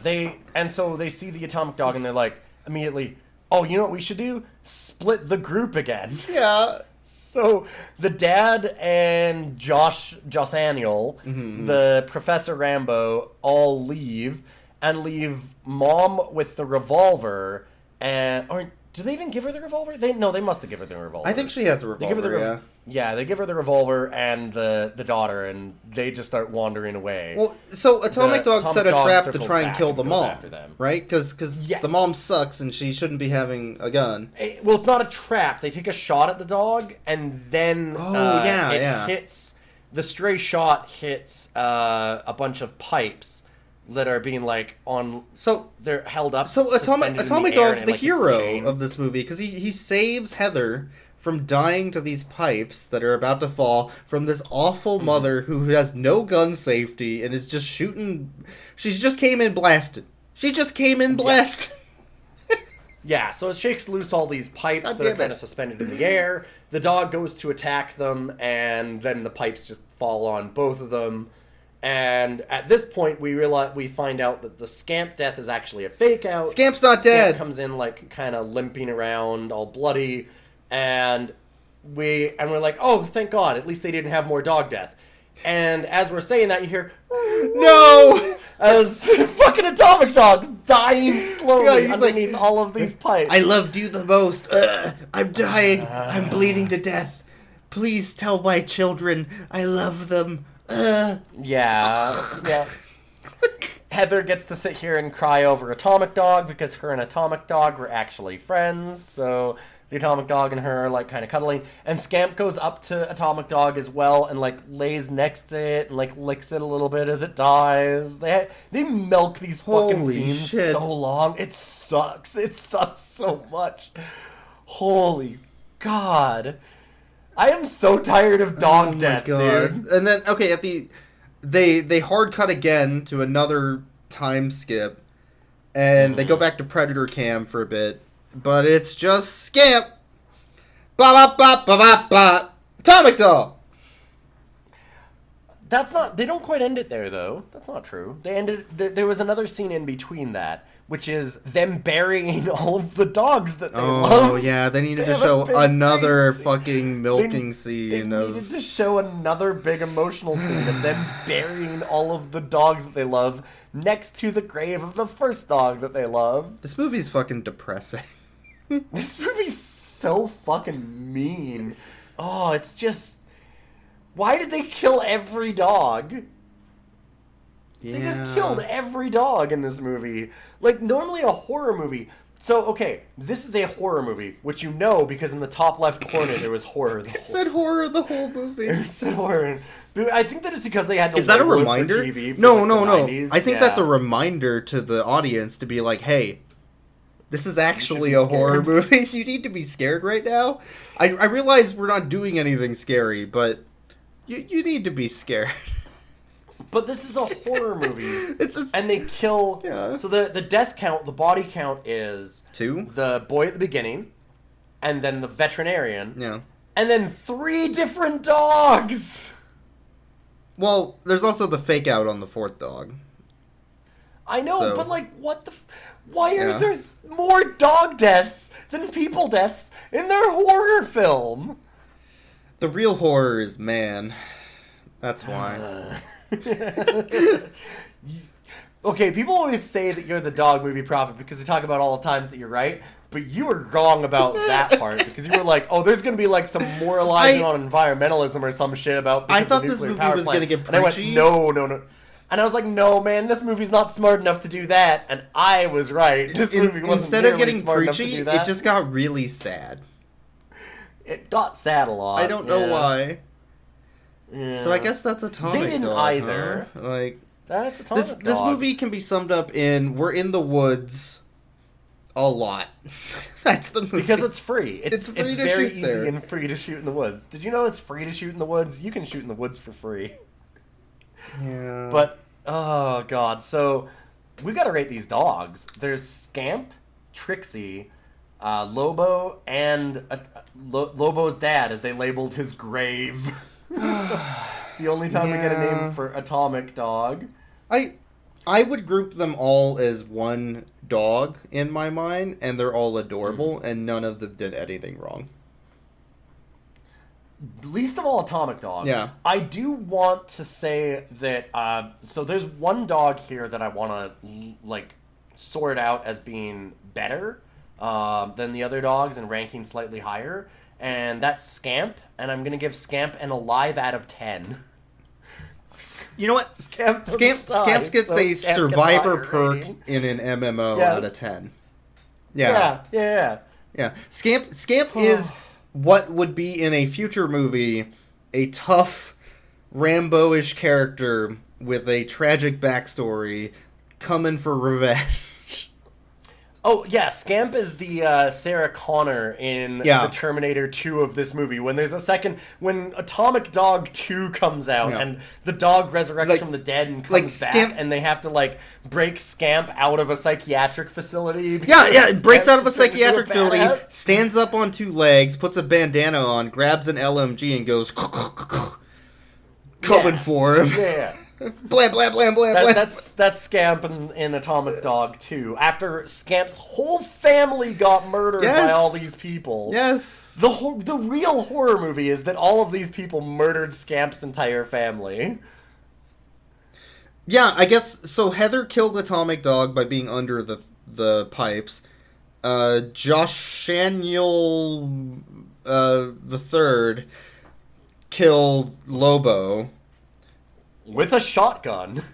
so they see the Atomic Dog, and they're like immediately, oh, you know what we should do? Split the group again. Yeah. So the dad and Josh Aniel, the Professor Rambo, all leave and leave Mom with the revolver. Or do they even give her the revolver? They must have given her the revolver. I think she has a They give her revolver, the they give her the revolver and the daughter, and they just start wandering away. Well, so Atomic Dog Atomic set a Dog trap to circles try and back kill and the goes mom, after them. right? Because Yes. the mom sucks and she shouldn't be having a gun. Well, it's not a trap. They take a shot at the dog, and then it hits. The stray shot hits a bunch of pipes that are being like on. So they're held up. So suspended in Atomic the air, Dog's and the it, like, hits hero chain. of this movie because he saves Heather from dying to these pipes that are about to fall from this awful mother who has no gun safety and is just shooting. She's just came in blasted. She just came in blasted. Yeah, so it shakes loose all these pipes God that are damn kind it. of suspended in the air. The dog goes to attack them, and then the pipes just fall on both of them. And at this point, we find out that the Scamp death is actually a fake out. Scamp's not dead. Scamp comes in like kind of limping around, all bloody, and we're like, oh, thank God, at least they didn't have more dog death. And as we're saying that, you hear No! as fucking atomic dogs dying slowly Yeah, he's underneath like, all of these pipes. I loved you the most. I'm dying. I'm bleeding to death. Please tell my children I love them. Yeah. Heather gets to sit here and cry over Atomic Dog because her and Atomic Dog were actually friends. So the Atomic Dog and her are like kind of cuddling, and Scamp goes up to Atomic Dog as well and like lays next to it and like licks it a little bit as it dies. They milk these fucking Holy scenes shit. so long. It sucks. It sucks so much. Holy God. I am so tired of dog death, dude. And then they hard cut again to another time skip, and they go back to Predator Cam for a bit, but it's just Scamp. Ba ba ba ba ba ba. Atomic Dog. That's not. They don't quite end it there, though. That's not true. They ended. There was another scene in between that, which is them burying all of the dogs that they love. Oh yeah, they needed They to have a show big another scene. fucking milking They scene needed of. to show another big emotional scene of them burying all of the dogs that they love next to the grave of the first dog that they love. This movie's fucking depressing. This movie's so fucking mean. Oh, it's just. Why did they kill every dog? They just killed every dog in this movie. Like, normally a horror movie... So, okay, this is a horror movie, which you know because in the top left corner there was horror. It said horror the whole movie. It said horror. I think that it's because they had to Is that a label it for reminder? TV for, No. like, the 90s. I think Yeah. that's a reminder to the audience to be like, hey, this is actually be a horror scared. movie. You need to be scared right now. I realize we're not doing anything scary, but you need to be scared. But this is a horror movie. It's And they kill... Yeah. So the death count, the body count is... 2? The boy at the beginning, and then the veterinarian, Yeah. and then 3 different dogs! Well, there's also the fake out on the 4th dog. I know, So- but like, what the... Why are Yeah. there more dog deaths than people deaths in their horror film? The real horror is man. That's why. Okay, people always say that you're the dog movie prophet because you talk about all the times that you're right, but you were wrong about that part because you were like, oh, there's going to be like some moralizing on environmentalism or some shit about I because thought of the this nuclear movie power was plant. gonna get And I went, preachy. no. And I was like, no, man, this movie's not smart enough to do that. And I was right. This movie wasn't Instead of nearly getting smart enough to preachy, do that. it just got really sad. It got sad a lot. I don't know yeah. why. Yeah. So I guess that's Atomic They didn't Dog, either. huh? Like That's Atomic this Dog. movie can be summed up in we're in the woods a lot. That's the movie. Because it's free. It's free to very shoot easy there. and free to shoot in the woods. Did you know it's free to shoot in the woods? You can shoot in the woods for free. Yeah. But, oh god, so we gotta rate these dogs. There's Scamp, Trixie, Lobo, and Lobo's dad, as they labeled his grave. That's the only time we get a Yeah. name for Atomic Dog. I would group them all as one dog in my mind, and they're all adorable, and none of them did anything wrong. Least of all Atomic Dog. Yeah. I do want to say that, so there's one dog here that I want to, like, sort out as being better than the other dogs and ranking slightly higher, and that's Scamp, and I'm going to give Scamp an alive out of 10. You know what? Scamp Scamp gets a Scamp survivor gets a higher perk rating. in an MMO Yes. out of 10. Yeah. Yeah. Scamp is what would be in a future movie a tough Rambo-ish character with a tragic backstory coming for revenge. Oh, yeah, Scamp is the Sarah Connor in the Terminator 2 of this movie. When there's a second... When Atomic Dog 2 comes out, and the dog resurrects from the dead and comes back, and they have to, like, break Scamp out of a psychiatric facility. Yeah, it breaks out of a Scamp's just psychiatric turned into a facility, badass. stands up on 2 legs, puts a bandana on, grabs an LMG, and goes... coming for him. Yeah. Blam, blam, blam, blam, blam. That's Scamp in Atomic Dog 2. After Scamp's whole family got murdered by all these people. Yes. The real horror movie is that all of these people murdered Scamp's entire family. Yeah, I guess, so Heather killed Atomic Dog by being under the pipes. Josh Shaniel the third killed Lobo. With a shotgun.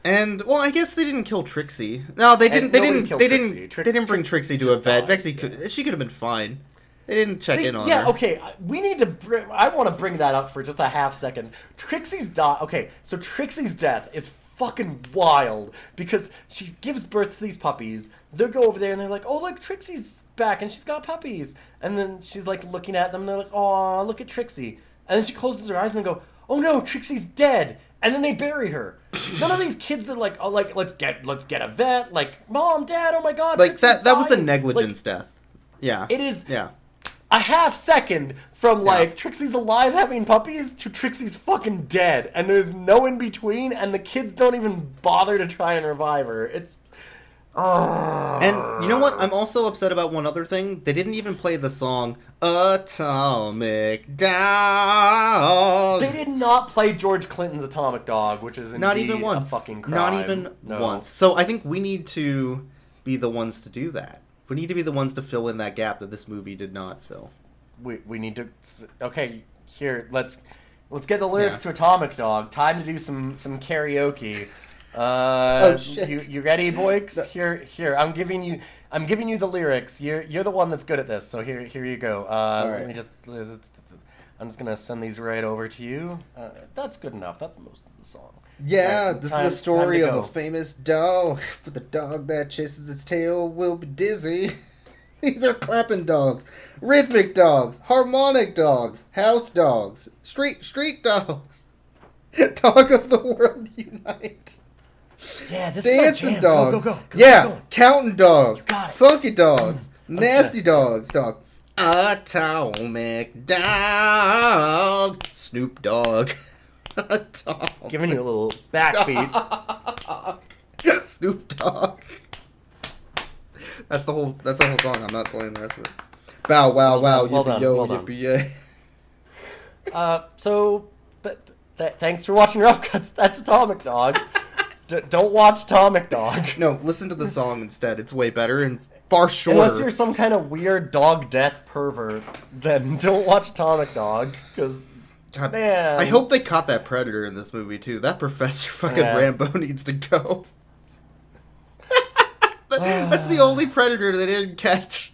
And, well, I guess they didn't kill Trixie. No, they didn't bring Trixie to a vet. She could have been fine. They didn't check in on her. Yeah, okay, we need to I want to bring that up for just a half second. Trixie's death is fucking wild because she gives birth to these puppies. They go over there and they're like, "Oh, look, Trixie's back and she's got puppies." And then she's like looking at them and they're like, "Oh, look at Trixie." And then she closes her eyes and they go, "Oh no, Trixie's dead." And then they bury her. None of these kids that like, "Oh, like let's get a vet." Like, "Mom, Dad, oh my God." Like Trixie's that was a dying." negligence death. Yeah. It is. Yeah. A half second from like Trixie's alive having puppies to Trixie's fucking dead, and there's no in between, and the kids don't even bother to try and revive her. It's And you know what? I'm also upset about one other thing. They didn't even play the song Atomic Dog. They did not play George Clinton's Atomic Dog, which is Not even once. a fucking crime. Not even once. So I think we need to be the ones to do that. We need to be the ones to fill in that gap that this movie did not fill. We need to. Okay, here let's get the lyrics to Atomic Dog. Time to do some karaoke. Oh shit! You ready, boys? Here. I'm giving you the lyrics. You're the one that's good at this. So here you go. Let me just. I'm just gonna send these right over to you. That's good enough. That's most of the song. Yeah, right, this is the story of a famous dog. But the dog that chases its tail will be dizzy. These are clapping dogs, rhythmic dogs, harmonic dogs, house dogs, street dogs. Dog of the world unite. Yeah, this Dancing is my jam. dogs. Go, yeah, counting dogs. You got it. Funky dogs. Nasty dogs. Atomic Dog. Snoop Dogg. Giving you a little backbeat. Snoop Dogg. That's the whole song. I'm not playing the rest of it. Bow wow wow yippee yo yippee yay. So thanks for watching Rough Cuts. That's Atomic Dog. Don't watch Atomic Dog. No, listen to the song instead. It's way better and far shorter. Unless you're some kind of weird dog death pervert, then don't watch Atomic Dog, because, man... I hope they caught that Predator in this movie, too. That Professor fucking Rambo needs to go. That's the only Predator they didn't catch.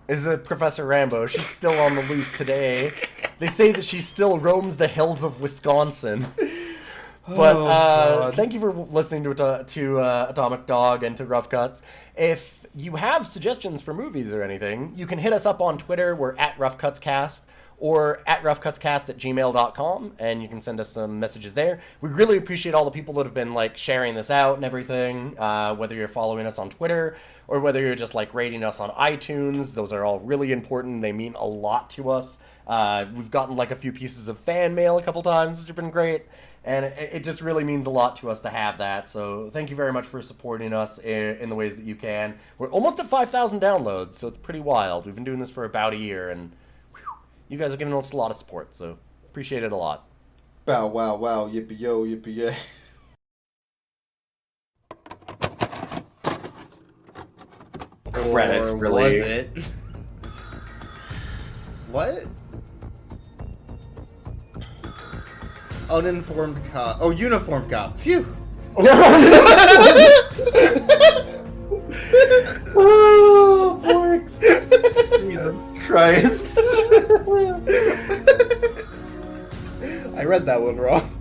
Is it Professor Rambo? She's still on the loose today. They say that she still roams the hills of Wisconsin. But thank you for listening to Atomic Dog and to Rough Cuts. If you have suggestions for movies or anything, you can hit us up on Twitter. We're at RoughCutsCast or at roughcutscast@gmail.com, and you can send us some messages there. We really appreciate all the people that have been like sharing this out and everything, whether you're following us on Twitter or whether you're just like rating us on iTunes. Those are all really important. They mean a lot to us. We've gotten like a few pieces of fan mail a couple times, which have been great. And it just really means a lot to us to have that. So thank you very much for supporting us in the ways that you can. We're almost at 5,000 downloads, so it's pretty wild. We've been doing this for about a year, and you guys have given us a lot of support, so appreciate it a lot. Bow wow wow yippee yo yippee yay. Credits, really. Was it? What? Uninformed cop. Oh, uniformed cop. Phew. Oh, Forks. Jesus Christ. I read that one wrong.